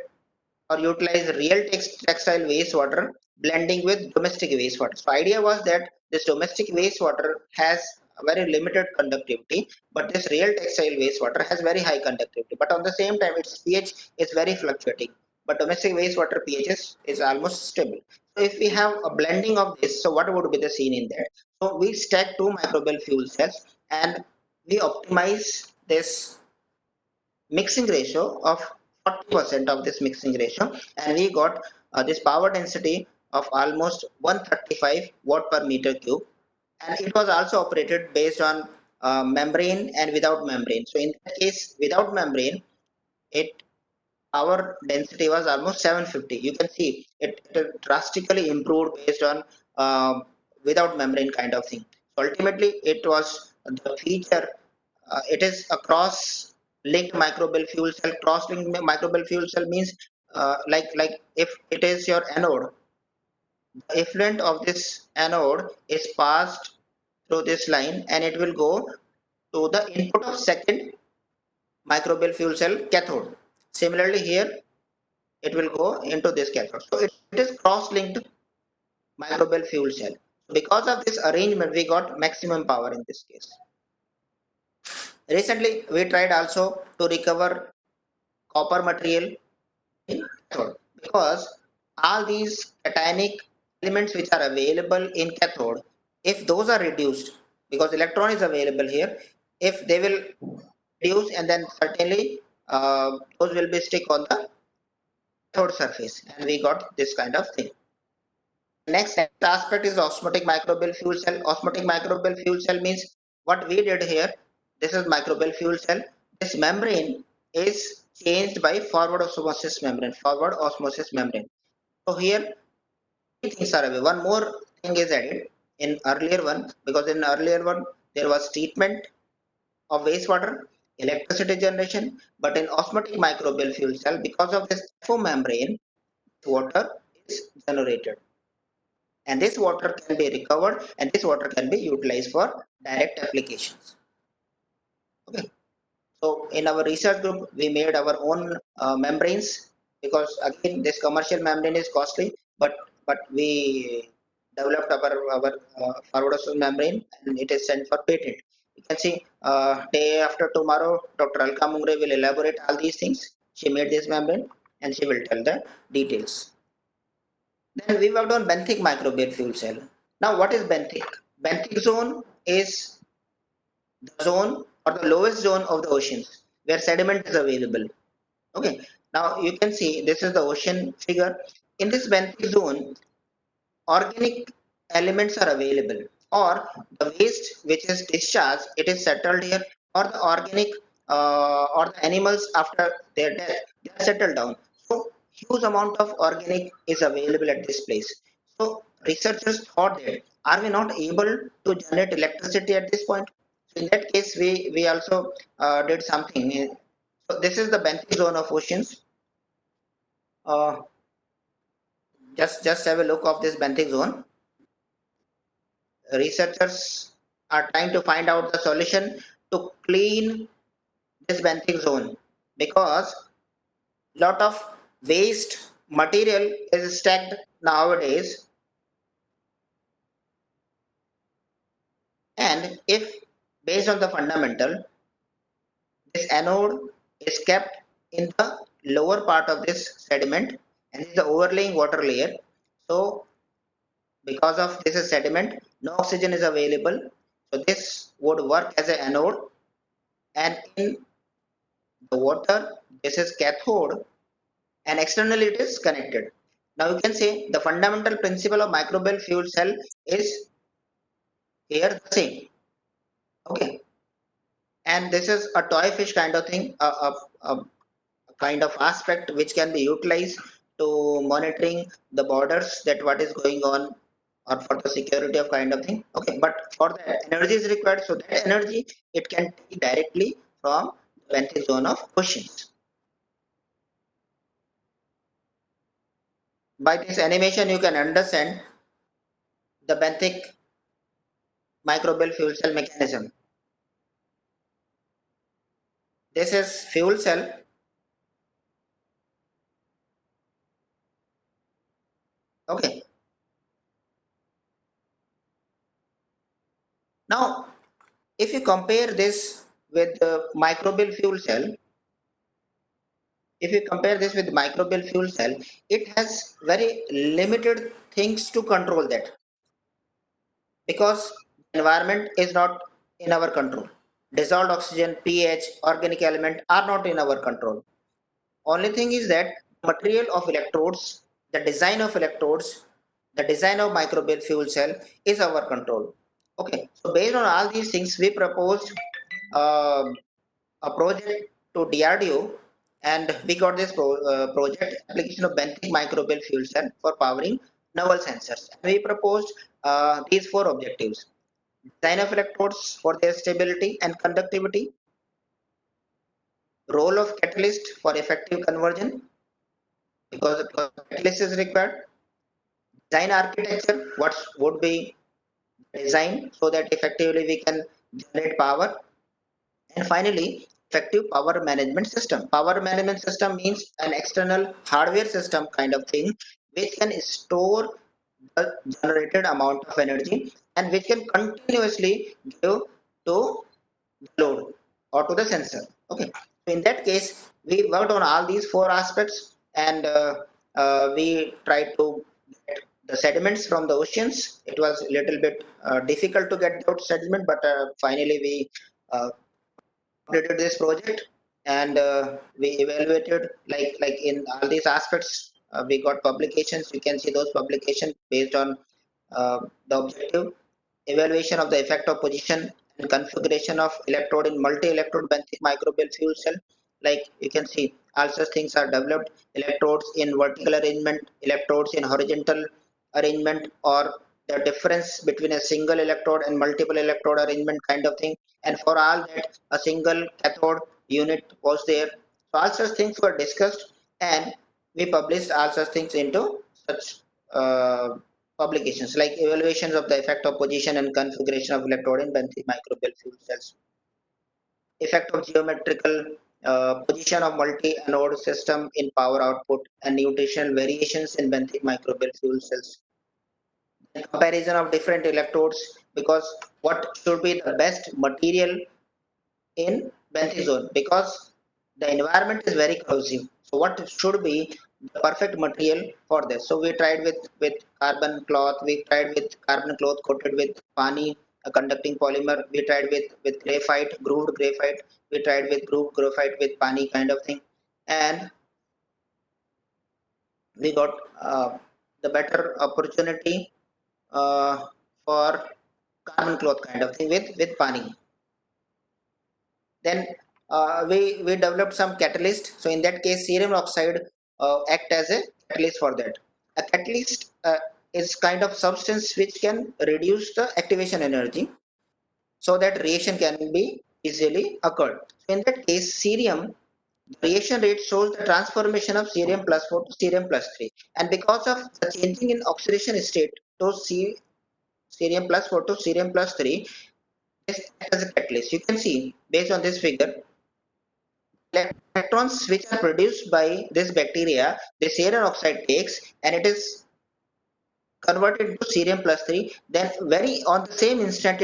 [SPEAKER 2] or utilize real textile wastewater blending with domestic wastewater. So idea was that this domestic wastewater has a very limited conductivity, but this real textile wastewater has very high conductivity. But on the same time, its pH is very fluctuating. But domestic wastewater pH is almost stable. So if we have a blending of this, so what would be the scene in there? So we stack two microbial fuel cells and we optimize this mixing ratio of 40% of this mixing ratio, and we got this power density of almost 135 watt per meter cube, and it was also operated based on membrane and without membrane. So in that case, without membrane, it power density was almost 750. You can see it drastically improved based on without membrane kind of thing. So ultimately it was the feature, it is a cross linked microbial fuel cell. Cross linked microbial fuel cell means like if it is your anode, the effluent of this anode is passed through this line and it will go to the input of second microbial fuel cell cathode. Similarly here it will go into this cathode. So it is cross-linked microbial fuel cell. Because of this arrangement, we got maximum power in this case. Recently, we tried also to recover copper material in cathode, because all these cationic elements which are available in cathode, if those are reduced, because electron is available here, if they will reduce, and then certainly those will be stick on the cathode surface, and we got this kind of thing. Next aspect is osmotic microbial fuel cell. Osmotic microbial fuel cell means what we did here. This is microbial fuel cell. This membrane is changed by forward osmosis membrane. Forward osmosis membrane. So here three things are available. One more thing is added in earlier one, because in earlier one there was treatment of wastewater, electricity generation, but in osmotic microbial fuel cell, because of this FO membrane, water is generated, and this water can be recovered, and this water can be utilized for direct applications. Okay, so in our research group we made our own membranes, because again this commercial membrane is costly, but we developed our forward osmosis membrane, and it is sent for patent. You can see day after tomorrow Dr. Alka Mungre will elaborate all these things. She made this membrane and she will tell the details. Then we worked on benthic microbial fuel cell. Now, what is benthic? Benthic zone is the zone or the lowest zone of the oceans where sediment is available. Okay. Now you can see this is the ocean figure. In this benthic zone, organic elements are available, or the waste which is discharged, it is settled here, or the organic or the animals after their death, they are settled down. So huge amount of organic is available at this place. So researchers thought that, are we not able to generate electricity at this point? So in that case we also did something. So this is the benthic zone of oceans. uh, just have a look of this benthic zone. Researchers are trying to find out the solution to clean this benthic zone, because lot of waste material is stacked nowadays, and if based on the fundamental, this anode is kept in the lower part of this sediment, and this is the overlaying water layer. So because of this is sediment, no oxygen is available, so this would work as an anode, and in the water this is cathode, and externally it is connected. Now you can say the fundamental principle of microbial fuel cell is here the same. Okay, and this is a toy fish kind of thing, a kind of aspect which can be utilized to monitoring the borders, that what is going on, or for the security of kind of thing. Okay, but for the energy is required, so that energy it can take directly from the benthic zone of oceans. By this animation you can understand the benthic microbial fuel cell mechanism. This is fuel cell. Okay, now if you compare this with the microbial fuel cell, if you compare this with microbial fuel cell, it has very limited things to control that, because the environment is not in our control. Dissolved oxygen, pH, organic element are not in our control. Only thing is that material of electrodes, the design of electrodes, the design of microbial fuel cell is our control. Okay, so based on all these things, we proposed uh, a project to DRDO, and we got this project application of benthic microbial fuel cell for powering naval sensors. We proposed these four objectives: design of electrodes for their stability and conductivity, role of catalyst for effective conversion, because catalyst is required, design architecture, what would be designed so that effectively we can generate power, and finally effective power management system. Power management system means an external hardware system kind of thing, which can store the generated amount of energy, and which can continuously give to the load or to the sensor. Okay, so in that case we worked on all these four aspects. and we tried to get the sediments from the oceans. It was a little bit difficult to get that sediment, but finally we completed this project, and we evaluated like in all these aspects. We got publications. You can see those publications based on the objective evaluation of the effect of position and configuration of electrode in multi-electrode benthic microbial fuel cell. Like you can see, all such things are developed: electrodes in vertical arrangement, electrodes in horizontal arrangement, or the difference between a single electrode and multiple electrode arrangement kind of thing. And for all that, a single cathode unit was there. So all such things were discussed, and we published all such things into such publications, like evaluations of the effect of position and configuration of electrode in benthic microbial fuel cells, effect of geometrical position of multi-anode system in power output, and nutritional variations in benthic microbial fuel cells, and comparison of different electrodes, because what should be the best material in benthic zone, because the environment is very corrosive. So what should be the perfect material for this? So we tried with carbon cloth, we tried with carbon cloth coated with pani, a conducting polymer, we tried with graphite, grooved graphite, we tried with grooved graphite with pani kind of thing, and we got the better opportunity for carbon cloth kind of thing with pani. Then we developed some catalyst. So in that case, cerium oxide act as a catalyst for that. A catalyst is kind of substance which can reduce the activation energy, so that reaction can be easily occurred. So in that case, cerium, the reaction rate shows the transformation of cerium plus 4 to cerium plus 3, and because of the changing in oxidation state to cerium plus 4 to cerium plus 3, is as a catalyst. You can see based on this figure, electrons which are produced by this bacteria, the cerium oxide takes, and it is converted to cerium plus 3. Then very on the same instant,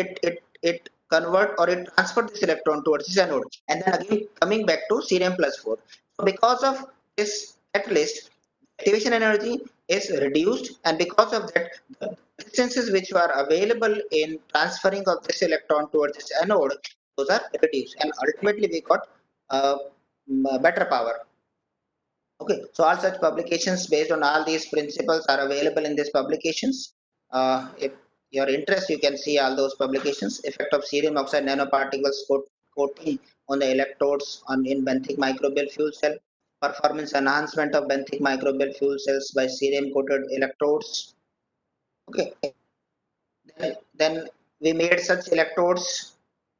[SPEAKER 2] it convert or it transfer this electron towards this anode, and then again coming back to cerium plus 4. So because of this catalyst, activation energy is reduced, and because of that, the distances which are available in transferring of this electron towards this anode, those are reduced, and ultimately we got better power. Okay, so all such publications based on all these principles are available in these publications. If your interest, you can see all those publications. Effect of cerium oxide nanoparticles coating on the electrodes on in benthic microbial fuel cell. Performance enhancement of benthic microbial fuel cells by cerium coated electrodes. Okay, then we made such electrodes,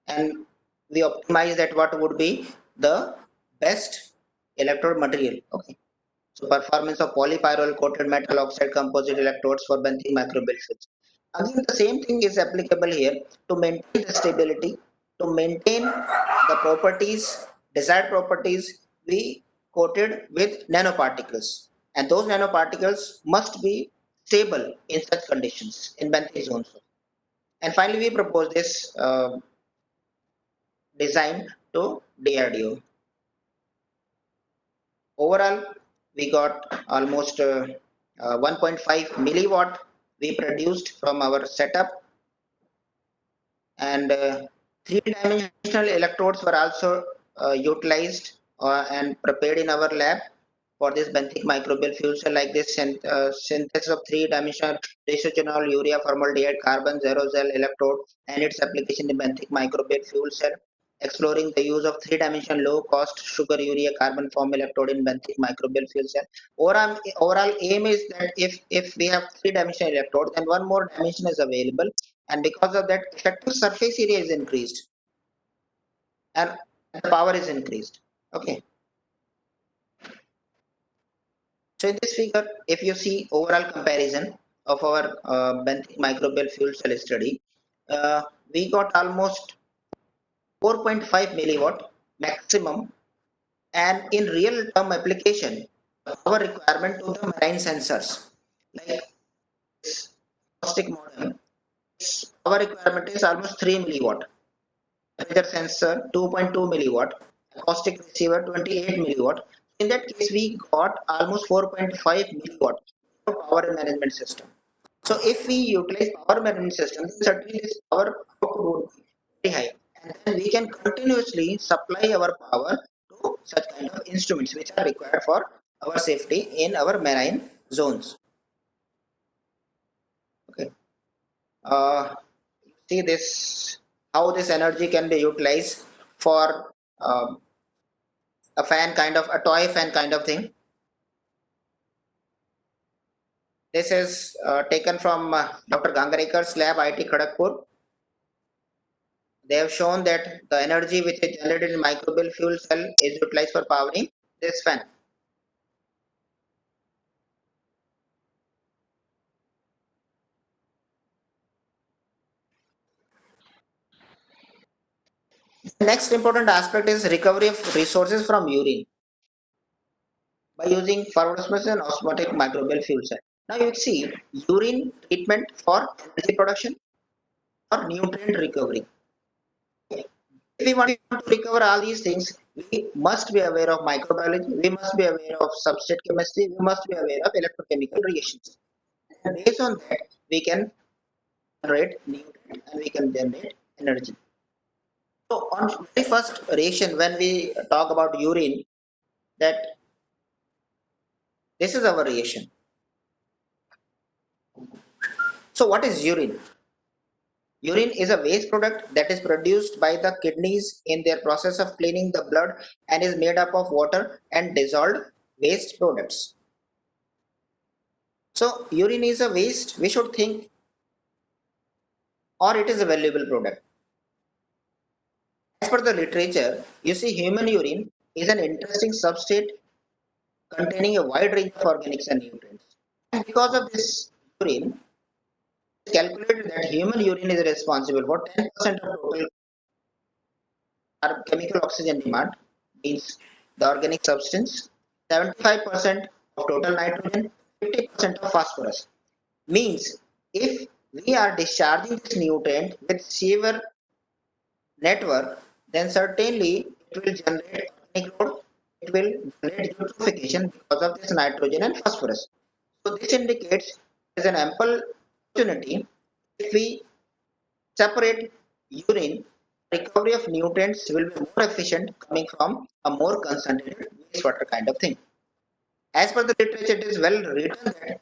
[SPEAKER 2] and we optimized that what would be the best electrode material. Okay. So performance of polypyrrole coated metal oxide composite electrodes for benthic microbial fuels. Again, the same thing is applicable here to maintain the stability, to maintain the properties, desired properties. We coated with nanoparticles, and those nanoparticles must be stable in such conditions in benthic zones. And finally, we propose this design to DRDO. Overall, we got almost 1.5 milliwatt we produced from our setup, and three-dimensional electrodes were also utilized and prepared in our lab for this benthic microbial fuel cell, like this synthesis of three-dimensional isogenol urea formaldehyde carbon zero-cell electrode and its application in benthic microbial fuel cell, exploring the use of three-dimensional low-cost sugar urea carbon form electrode in benthic microbial fuel cell. Overall aim is that if we have three-dimensional electrode, then one more dimension is available, and because of that, effective surface area is increased and the power is increased. Okay. So in this figure, if you see overall comparison of our benthic microbial fuel cell study, we got almost 4.5 milliwatt maximum, and in real term application, the power requirement to the marine sensors like this caustic model, power requirement is almost 3 milliwatt. Pressure sensor 2.2 milliwatt, acoustic receiver 28 milliwatt. In that case, we got almost 4.5 milliwatt power management system. So if we utilize power management system, then certainly this power output would be very high, and then we can continuously supply our power to such kind of instruments which are required for our safety in our marine zones. Okay. See this, how this energy can be utilized for a fan kind of, a toy fan kind of thing. This is taken from Dr. Gangarekar's lab, IT Kharagpur. They have shown that the energy which is generated in microbial fuel cell is utilized for powering this fan. The next important aspect is recovery of resources from urine by using forward osmosis and osmotic microbial fuel cell. Now you see urine treatment for energy production or nutrient recovery. If we want to recover all these things, we must be aware of microbiology, we must be aware of substrate chemistry, we must be aware of electrochemical reactions. And based on that, we can generate nutrient and we can generate energy. So on very first reaction, when we talk about urine, that this is our reaction. So what is urine? Urine is a waste product that is produced by the kidneys in their process of cleaning the blood and is made up of water and dissolved waste products. So urine is a waste, we should think, or it is a valuable product. As per the literature, you see human urine is an interesting substrate containing a wide range of organics and nutrients. And because of this urine, it's calculated that human urine is responsible for 10% of total chemical oxygen demand, means the organic substance, 75% of total nitrogen, 50% of phosphorus. Means if we are discharging this nutrient with severe network, then certainly it will generate organic load, it will generate eutrophication because of this nitrogen and phosphorus. So this indicates there is an ample opportunity if we separate urine, recovery of nutrients will be more efficient coming from a more concentrated wastewater kind of thing. As per the literature, it is well written that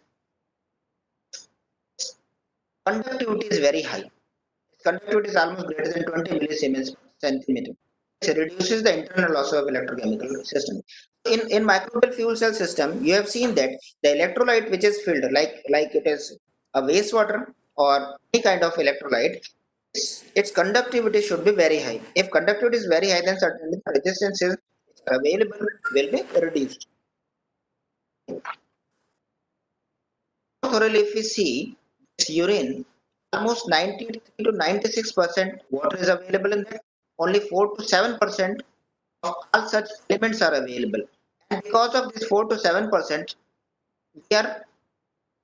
[SPEAKER 2] conductivity is very high. Conductivity is almost greater than 20 millisiemens per centimeter. It reduces the internal loss of electrochemical system. In microbial fuel cell system, you have seen that the electrolyte which is filled, like it is a wastewater or any kind of electrolyte, its conductivity should be very high. If conductivity is very high, then certainly the resistances available will be reduced. Thoroughly, if we see this urine, almost 93 to 96% water is available in that. Only 4 to 7% of all such elements are available. And because of this 4 to 7%, we are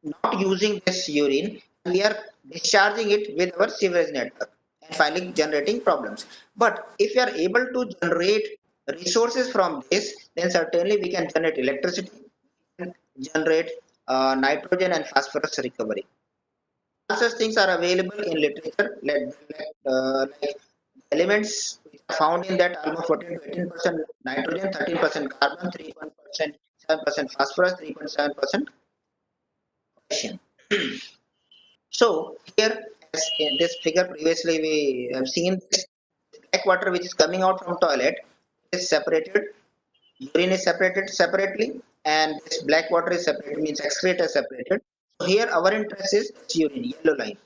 [SPEAKER 2] not using this urine, we are discharging it with our sewage network and finally generating problems. But if we are able to generate resources from this, then certainly we can generate electricity, generate nitrogen and phosphorus recovery. All such things are available in literature, like elements which are found in that almost 14 to 18% nitrogen, 13% carbon, 3% 7% phosphorus, 3.7% potassium. So here, as in this figure previously we have seen, this black water which is coming out from toilet is separated, urine is separated separately, and this black water is separated, means excrete is separated. So here our interest is urine, yellow line.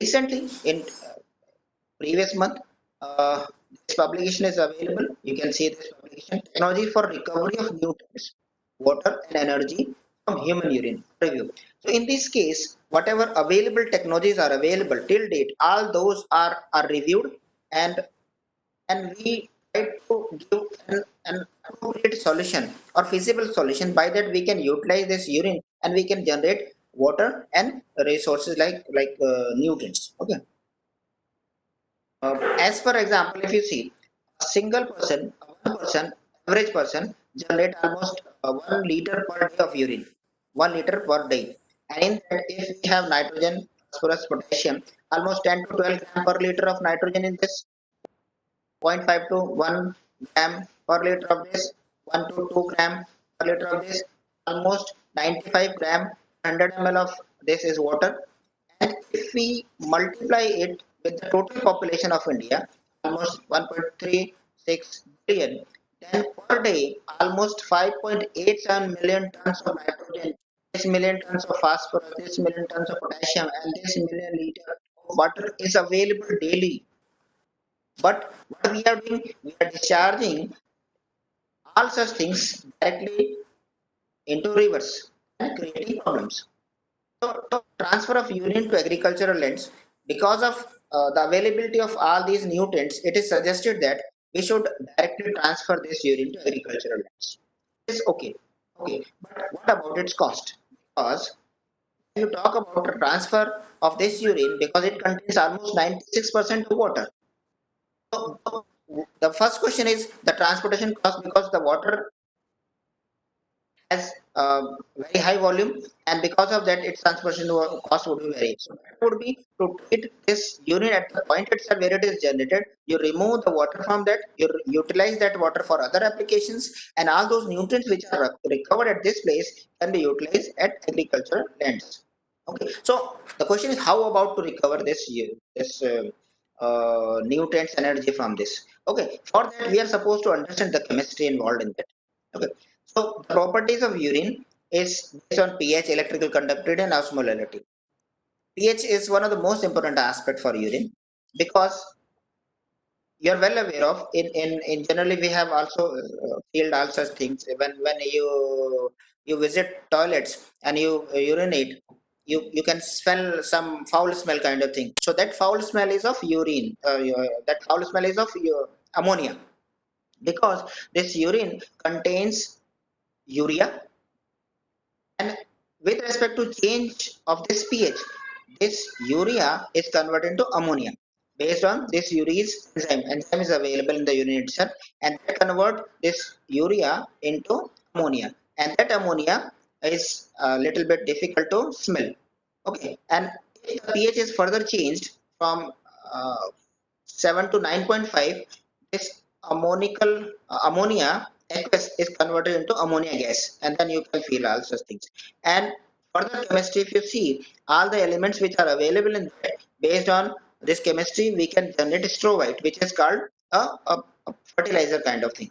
[SPEAKER 2] Recently, in previous month, this publication is available. You can see this publication, technology for recovery of nutrients, water and energy from human urine review. So in this case, whatever available technologies are available till date, all those are reviewed, and we try to give an appropriate solution or feasible solution. By that we can utilize this urine and we can generate water and resources like nutrients. Okay. As for example, if you see a single person, one person average person generate almost 1 liter per day of urine, 1 liter per day. And in that, if we have nitrogen, phosphorus, potassium, almost 10 to 12 gram per liter of nitrogen in this, 0.5 to 1 gram per liter of this, 1 to 2 gram per liter of this, almost 95 gram 100 ml of this is water. And if we multiply it with the total population of India, almost 1.36 billion, then per day, almost 5.87 million tons of nitrogen, this million tons of phosphorus, this million tons of potassium, and this million liter of water is available daily. But what we are doing, we are discharging all such things directly into rivers and creating problems. So transfer of urine to agricultural lands, because of the availability of all these nutrients, it is suggested that we should directly transfer this urine to agricultural lands. It's okay. Okay, but what about its cost? Because when you talk about the transfer of this urine, because it contains almost 96% of water. So the first question is the transportation cost, because the water has very high volume, and because of that its transportation cost would be very. So that would be to treat this urine at the point itself where it is generated, you remove the water from that, you utilize that water for other applications, and all those nutrients which are recovered at this place can be utilized at agricultural lands. Okay, so the question is how about to recover this nutrients energy from this. Okay, for that we are supposed to understand the chemistry involved in that. Okay, so the properties of urine is based on pH, electrical conductivity, and osmolality. pH is one of the most important aspect for urine, because you are well aware of in generally we have also feel all such things when you visit toilets and you urinate, you can smell some foul smell kind of thing. So that foul smell is of urine. That foul smell is of ammonia, because this urine contains urea, and with respect to change of this pH, this urea is converted into ammonia based on this urease enzyme. Enzyme is available in the urine itself, and that convert this urea into ammonia. And that ammonia is a little bit difficult to smell. Okay, and if the pH is further changed from uh, 7 to 9.5, this ammonia aqueous is converted into ammonia gas, and then you can feel all such things. And further chemistry, if you see all the elements which are available in that, based on this chemistry, we can generate strobite, which is called a fertilizer kind of thing.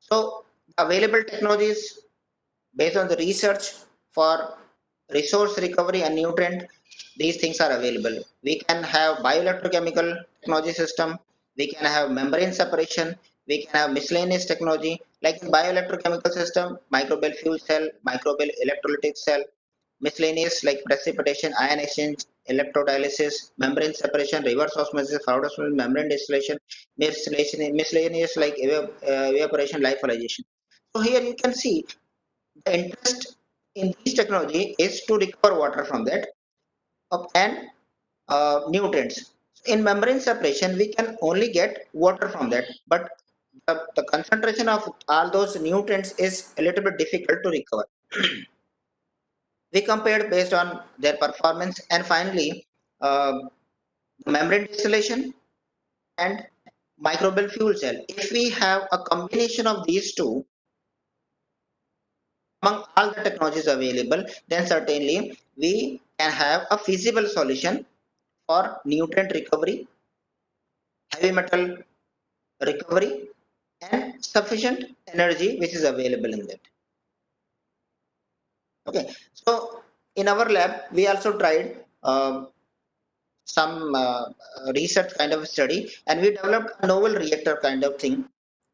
[SPEAKER 2] So the available technologies based on the research for resource recovery and nutrient, these things are available. We can have bioelectrochemical technology system, we can have membrane separation, we can have miscellaneous technology like in bioelectrochemical system, microbial fuel cell, microbial electrolytic cell, miscellaneous like precipitation, ion exchange, electrodialysis, membrane separation, reverse osmosis, forward osmosis, membrane distillation, miscellaneous like evaporation, lyophilization. So here you can see the interest in this technology is to recover water from that and nutrients. In membrane separation, we can only get water from that, but the concentration of all those nutrients is a little bit difficult to recover. We compared based on their performance, and finally, membrane distillation and microbial fuel cell. If we have a combination of these two, among all the technologies available, then certainly we can have a feasible solution for nutrient recovery, heavy metal recovery, and sufficient energy which is available in that. Okay, so in our lab, we also tried some research kind of study, and we developed a novel reactor kind of thing,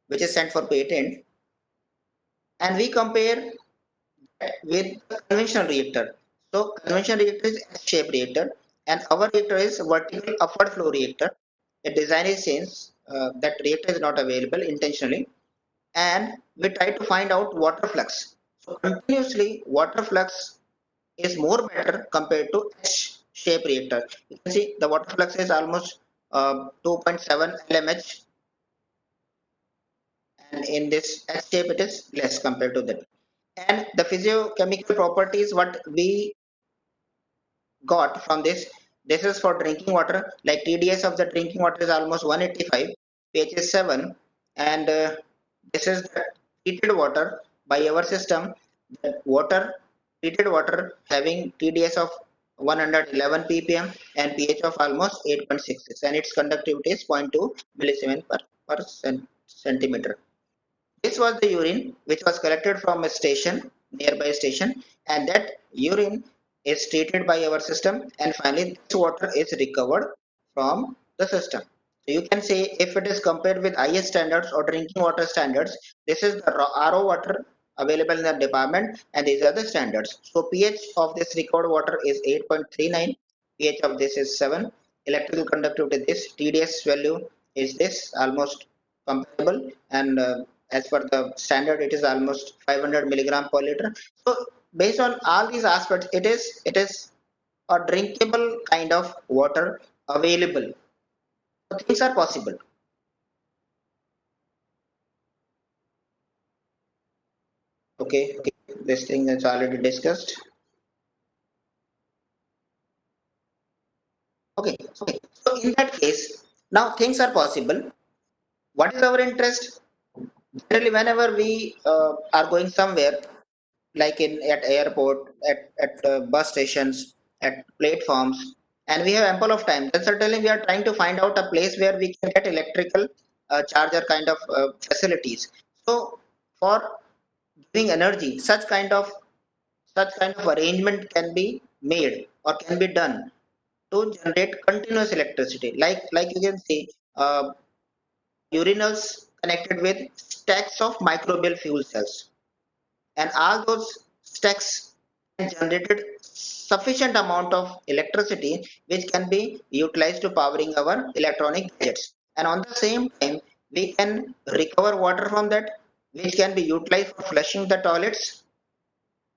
[SPEAKER 2] which is sent for patent, and we compare with the conventional reactor. So conventional reactor is S-shaped reactor, and our reactor is vertical upward flow reactor. The design is changed. That reactor is not available intentionally, and we try to find out water flux. So continuously, water flux is more better compared to S-shaped reactor. You can see the water flux is almost 2.7 lmh, and in this H shape it is less compared to that. And the physiochemical properties what we got from this is for drinking water, like TDS of the drinking water is almost 185, pH is 7, and this is the treated water by our system. The water, treated water having TDS of 111 ppm and pH of almost 8.66, and its conductivity is 0.2 millisiemen per centimeter. This was the urine which was collected from a station, nearby station, and that urine is treated by our system, and finally this water is recovered from the system. So you can say if it is compared with IS standards or drinking water standards, this is the RO water available in the department, and these are the standards. So pH of this recovered water is 8.39, pH of this is 7, electrical conductivity this, TDS value is this, almost comparable, and as per the standard it is almost 500 milligram per liter. So based on all these aspects, it is a drinkable kind of water available. So things are possible. Okay, this thing is already discussed. Okay, so in that case, now things are possible. What is our interest? Generally whenever we are going somewhere, like in at airport, at bus stations, at platforms, and we have ample of time, then certainly we are trying to find out a place where we can get electrical charger kind of facilities. So for giving energy, such kind of arrangement can be made or can be done to generate continuous electricity, like you can see uh, urinals connected with stacks of microbial fuel cells, and all those stacks generated sufficient amount of electricity which can be utilized to powering our electronic gadgets, and on the same time we can recover water from that which can be utilized for flushing the toilets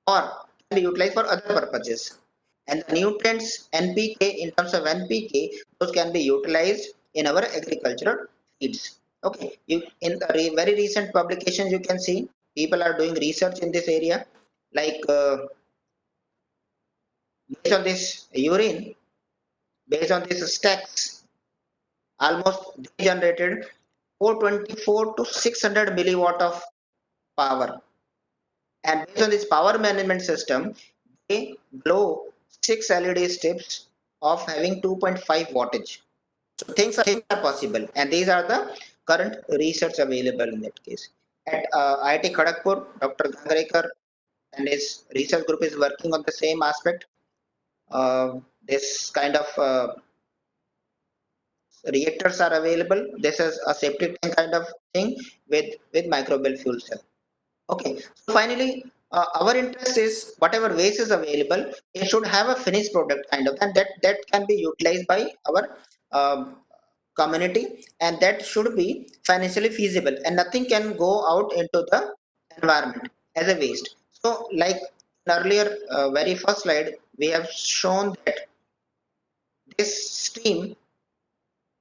[SPEAKER 2] or can be utilized for other purposes. And the nutrients NPK, in terms of NPK, those can be utilized in our agricultural feeds. Okay, in the very recent publications you can see people are doing research in this area, like based on this urine, based on these stacks, almost they generated 424 to 600 milliwatt of power, and based on this power management system they blow 6 LED strips of having 2.5 wattage. So things are possible, and these are the current research available in that case. At IIT Kharagpur, Dr. Gangarekar and his research group is working on the same aspect. This kind of reactors are available. This is a septic tank kind of thing with microbial fuel cell. Okay, so finally, our interest is whatever waste is available, it should have a finished product kind of, and that can be utilized by our um, community, and that should be financially feasible, and nothing can go out into the environment as a waste. So like in earlier very first slide we have shown that this stream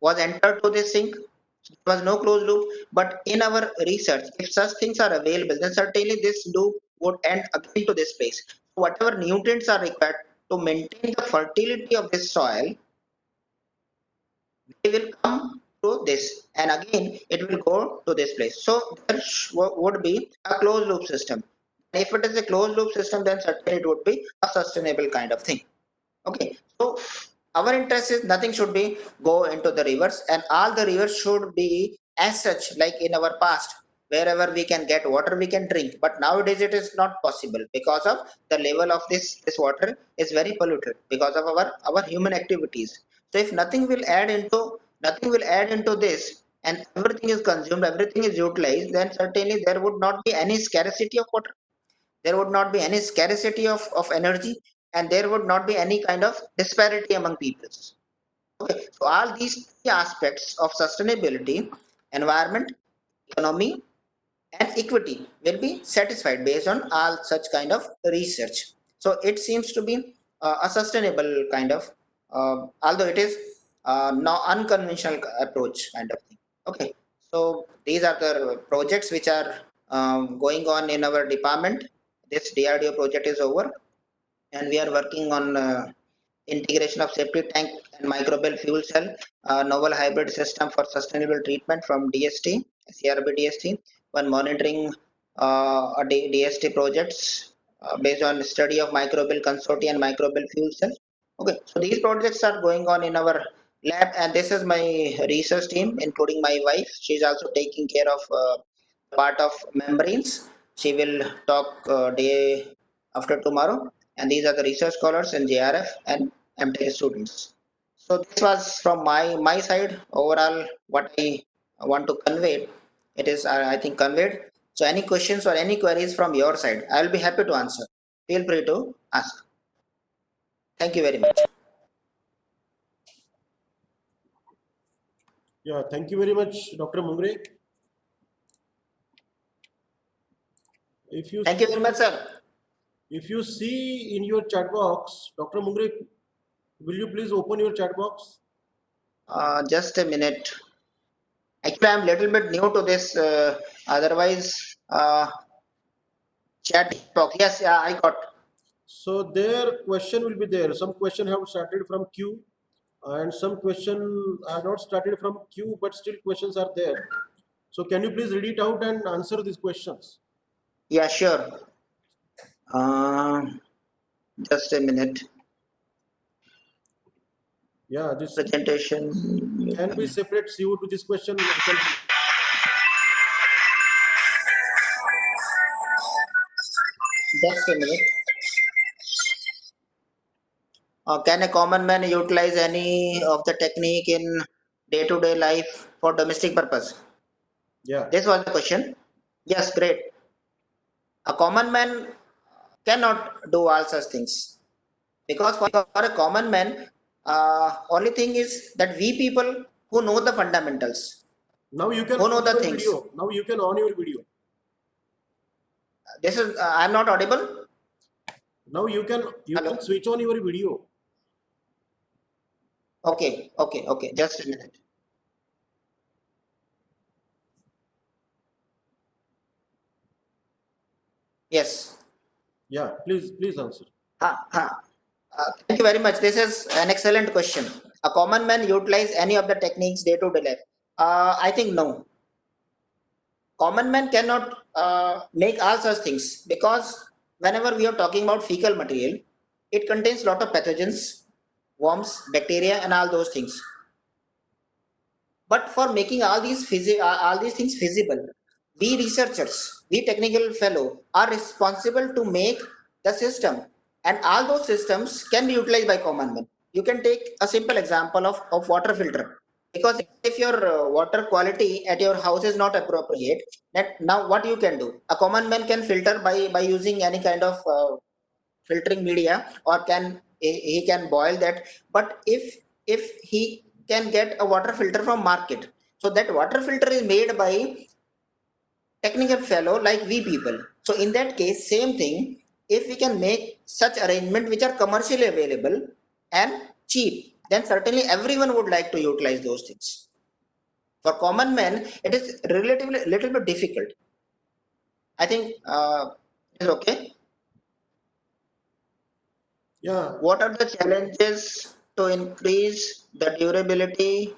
[SPEAKER 2] was entered to this sink. There was no closed loop, but in our research, if such things are available, then certainly this loop would end again to this place. So whatever nutrients are required to maintain the fertility of this soil, they will come to this, and again it will go to this place. So there would be a closed loop system. If it is a closed loop system, then certainly it would be a sustainable kind of thing. Okay, so our interest is nothing should be go into the rivers, and all the rivers should be as such like in our past, wherever we can get water we can drink, but nowadays it is not possible because of the level of this water is very polluted because of our human activities. So if nothing will add into this, and everything is consumed, everything is utilized, then certainly there would not be any scarcity of water, there would not be any scarcity of energy, and there would not be any kind of disparity among peoples. Okay, so all these three aspects of sustainability, environment, economy, and equity will be satisfied based on all such kind of research. So it seems to be a sustainable kind of, although it is no unconventional approach kind of thing. Okay, So these are the projects which are going on in our department. This DRDO project is over, and we are working on integration of safety tank and microbial fuel cell, novel hybrid system for sustainable treatment from DST, CRB DST, one monitoring DST projects based on study of microbial consortium and microbial fuel cell. Okay, so these projects are going on in our lab, and this is my research team, including my wife. She's also taking care of part of membranes. She will talk day after tomorrow, and these are the research scholars in JRF and MTech students. So this was from my side. Overall, what I want to convey, it is I think conveyed. So any questions or any queries from your side, I will be happy to answer. Feel free to ask. Thank you very much.
[SPEAKER 1] Yeah, thank you very much, Dr. Mungre. If you
[SPEAKER 2] Thank you very much, sir.
[SPEAKER 1] if you see in your chat box, Dr. Mungre, will you please open your chat box?
[SPEAKER 2] Just a minute. Actually, I'm little bit new to this. Otherwise, chat box. Yes, yeah, I got.
[SPEAKER 1] So their question will be there. Some question have started from Q, and some question are not started from Q, but still questions are there. So can you please read it out and answer these questions?
[SPEAKER 2] Yeah, sure. Uh, just a minute.
[SPEAKER 1] Yeah, this
[SPEAKER 2] Presentation.
[SPEAKER 1] can we separate CO to this question? I can,
[SPEAKER 2] Just a minute. Can a common man utilize any of the technique in day-to-day life for domestic purpose?
[SPEAKER 1] yeah.
[SPEAKER 2] This was the question. Yes, great. A common man cannot do all such things because for a common man, only thing is that we people who know the fundamentals,
[SPEAKER 1] Now you can
[SPEAKER 2] who know
[SPEAKER 1] on
[SPEAKER 2] the
[SPEAKER 1] your
[SPEAKER 2] things.
[SPEAKER 1] video. Now you can on your video.
[SPEAKER 2] This is I'm not audible.
[SPEAKER 1] Now you
[SPEAKER 2] Hello.
[SPEAKER 1] can switch on your video.
[SPEAKER 2] Okay, okay, okay. Just a minute. Yes.
[SPEAKER 1] Yeah, please answer.
[SPEAKER 2] Ha. Thank you very much. This is an excellent question. A common man utilize any of the techniques day to day life? I think no. Common man cannot make all such things because whenever we are talking about fecal material, it contains lot of pathogens, worms, bacteria, and all those things. But for making all these things feasible, we researchers, we technical fellow are responsible to make the system, and all those systems can be utilized by common man. You can take a simple example of water filter. Because if your water quality at your house is not appropriate, that now what you can do? A common man can filter by using any kind of filtering media, or he can boil that. But if he can get a water filter from market, so that water filter is made by technical fellow like we people. So in that case, same thing, if we can make such arrangement which are commercially available and cheap, then certainly everyone would like to utilize those things. For common man, it is relatively little bit difficult. I think is okay.
[SPEAKER 1] Yeah,
[SPEAKER 2] What are the challenges to increase the durability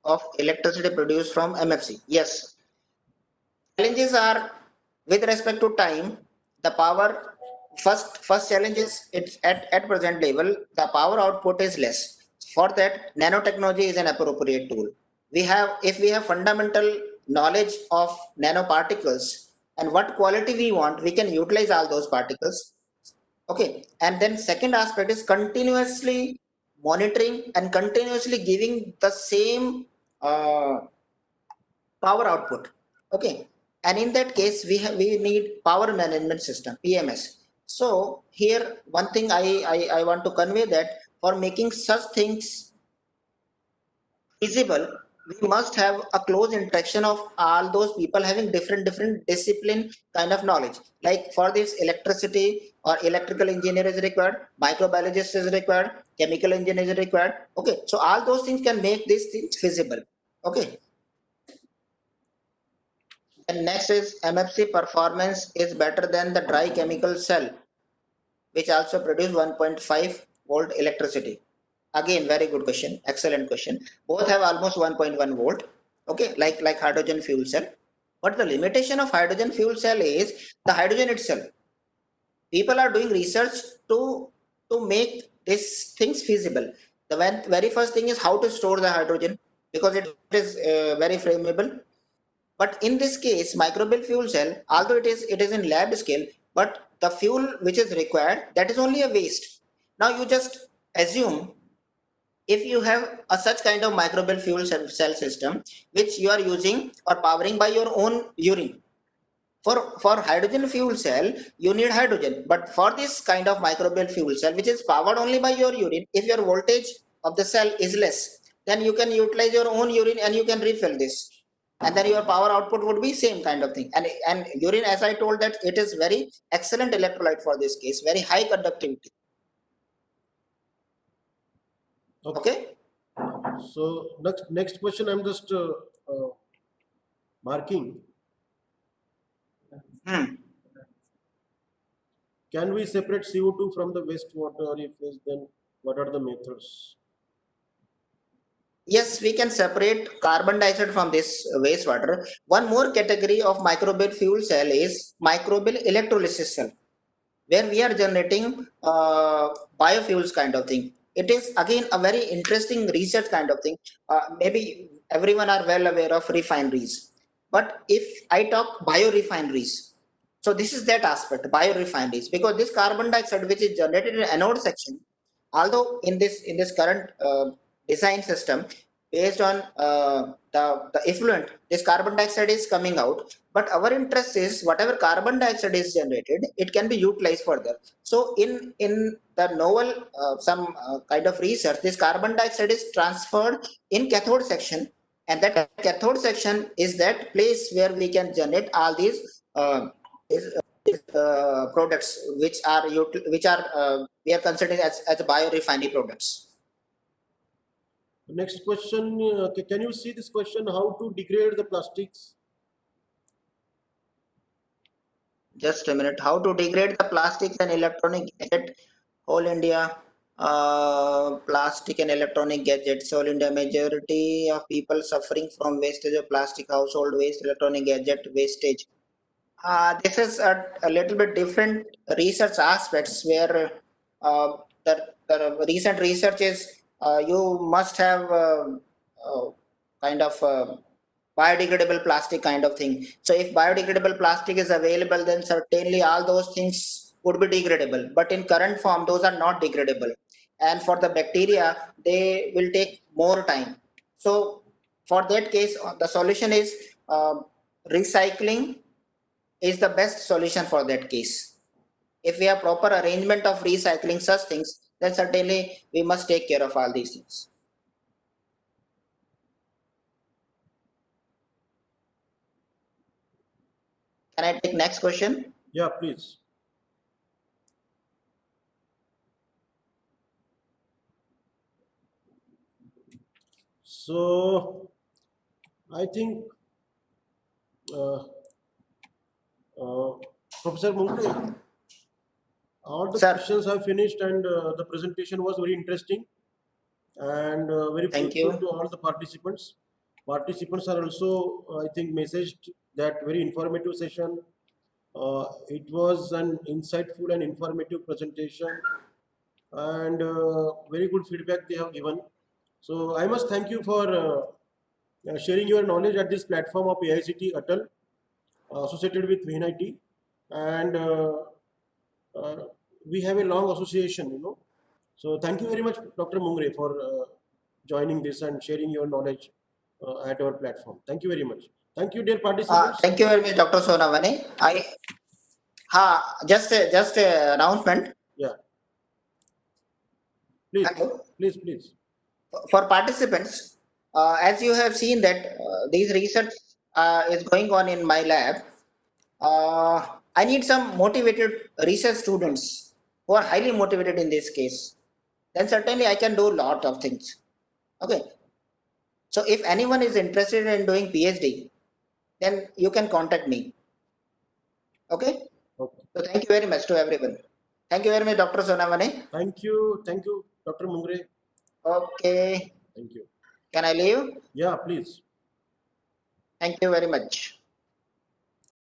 [SPEAKER 2] of electricity produced from MFC? Yes, challenges are with respect to time, the power. First challenge is it's at present level, the power output is less. For that, nanotechnology is an appropriate tool. If we have fundamental knowledge of nanoparticles and what quality we want, we can utilize all those particles. Okay, and then second aspect is continuously monitoring and continuously giving the same uh, power output. Okay, and in that case, we need power management system (PMS). So here, one thing I want to convey that for making such things feasible, we must have a close interaction of all those people having different discipline kind of knowledge. Like for this, electricity or electrical engineer is required, microbiologist is required, chemical engineer is required. Okay, so all those things can make these things feasible. Okay, And next is MFC performance is better than the dry chemical cell, which also produce 1.5 volt electricity. Again, very good question, excellent question. Both have almost 1.1 volt, okay, like hydrogen fuel cell. But the limitation of hydrogen fuel cell is the hydrogen itself. People are doing research to make these things feasible. The very first thing is how to store the hydrogen, because it is very flammable. But in this case, microbial fuel cell, although it is in lab scale, but the fuel which is required, that is only a waste. Now you just assume, if you have a such kind of microbial fuel cell system which you are using or powering by your own urine. For hydrogen fuel cell, you need hydrogen, but for this kind of microbial fuel cell which is powered only by your urine, if your voltage of the cell is less, then you can utilize your own urine and you can refill this, and then your power output would be same kind of thing. And urine, as I told, that it is very excellent electrolyte for this case, very high conductivity. Okay.
[SPEAKER 1] So next question, I'm just marking. Can we separate CO2 from the wastewater? If yes, then what are the methods?
[SPEAKER 2] Yes, we can separate carbon dioxide from this wastewater. One more category of microbial fuel cell is microbial electrolysis cell, where we are generating biofuels kind of thing. It is again a very interesting research kind of thing. Maybe everyone are well aware of refineries, but if I talk biorefineries, so this is that aspect, biorefineries, because this carbon dioxide which is generated in anode section, although in this current design system, based on the effluent, this carbon dioxide is coming out, but our interest is whatever carbon dioxide is generated, it can be utilized further. So in the novel some kind of research, this carbon dioxide is transferred in cathode section, and that cathode section is that place where we can generate all these products which are we are considering as biorefinery products.
[SPEAKER 1] Next question, can you see this question? How to degrade the plastics?
[SPEAKER 2] Just a minute. How to degrade the plastics and electronic gadget? All India plastic and electronic gadgets. All India majority of people suffering from wastage of plastic, household waste, electronic gadget wastage. This is a little bit different research aspects, where the recent research is you must have kind of biodegradable plastic kind of thing. So if biodegradable plastic is available, then certainly all those things would be degradable. But in current form, those are not degradable. And for the bacteria, they will take more time. So for that case, the solution is recycling is the best solution for that case. If we have proper arrangement of recycling such things, then certainly we must take care of all these things. Can I take next question?
[SPEAKER 1] Yeah, please. So I think uh, Professor Mungre, all the
[SPEAKER 2] Sir,
[SPEAKER 1] questions have finished, and the presentation was very interesting and very
[SPEAKER 2] thank
[SPEAKER 1] fruitful
[SPEAKER 2] you.
[SPEAKER 1] to all the participants. Participants are also, I think, messaged that very informative session. It was an insightful and informative presentation, and very good feedback they have given. So I must thank you for sharing your knowledge at this platform of AICT Atal, associated with VNIT, and uh, we have a long association, you know. So thank you very much, Dr. Mungre, for joining this and sharing your knowledge at our platform. Thank you very much. Thank you, dear participants.
[SPEAKER 2] Thank you very much, Dr. Sonavane. Just a announcement.
[SPEAKER 1] Yeah, please,
[SPEAKER 2] Hello.
[SPEAKER 1] please.
[SPEAKER 2] For participants, as you have seen that these research is going on in my lab, I need some motivated research students who are highly motivated in this case. Then certainly I can do a lot of things. Okay. So if anyone is interested in doing PhD, then you can contact me. Okay.
[SPEAKER 1] Okay.
[SPEAKER 2] So thank you very much to everyone. Thank you very much, Dr. Sonavane.
[SPEAKER 1] Thank you, Dr. Mungre.
[SPEAKER 2] Okay.
[SPEAKER 1] Thank you.
[SPEAKER 2] Can I leave?
[SPEAKER 1] Yeah, please.
[SPEAKER 2] Thank you very much.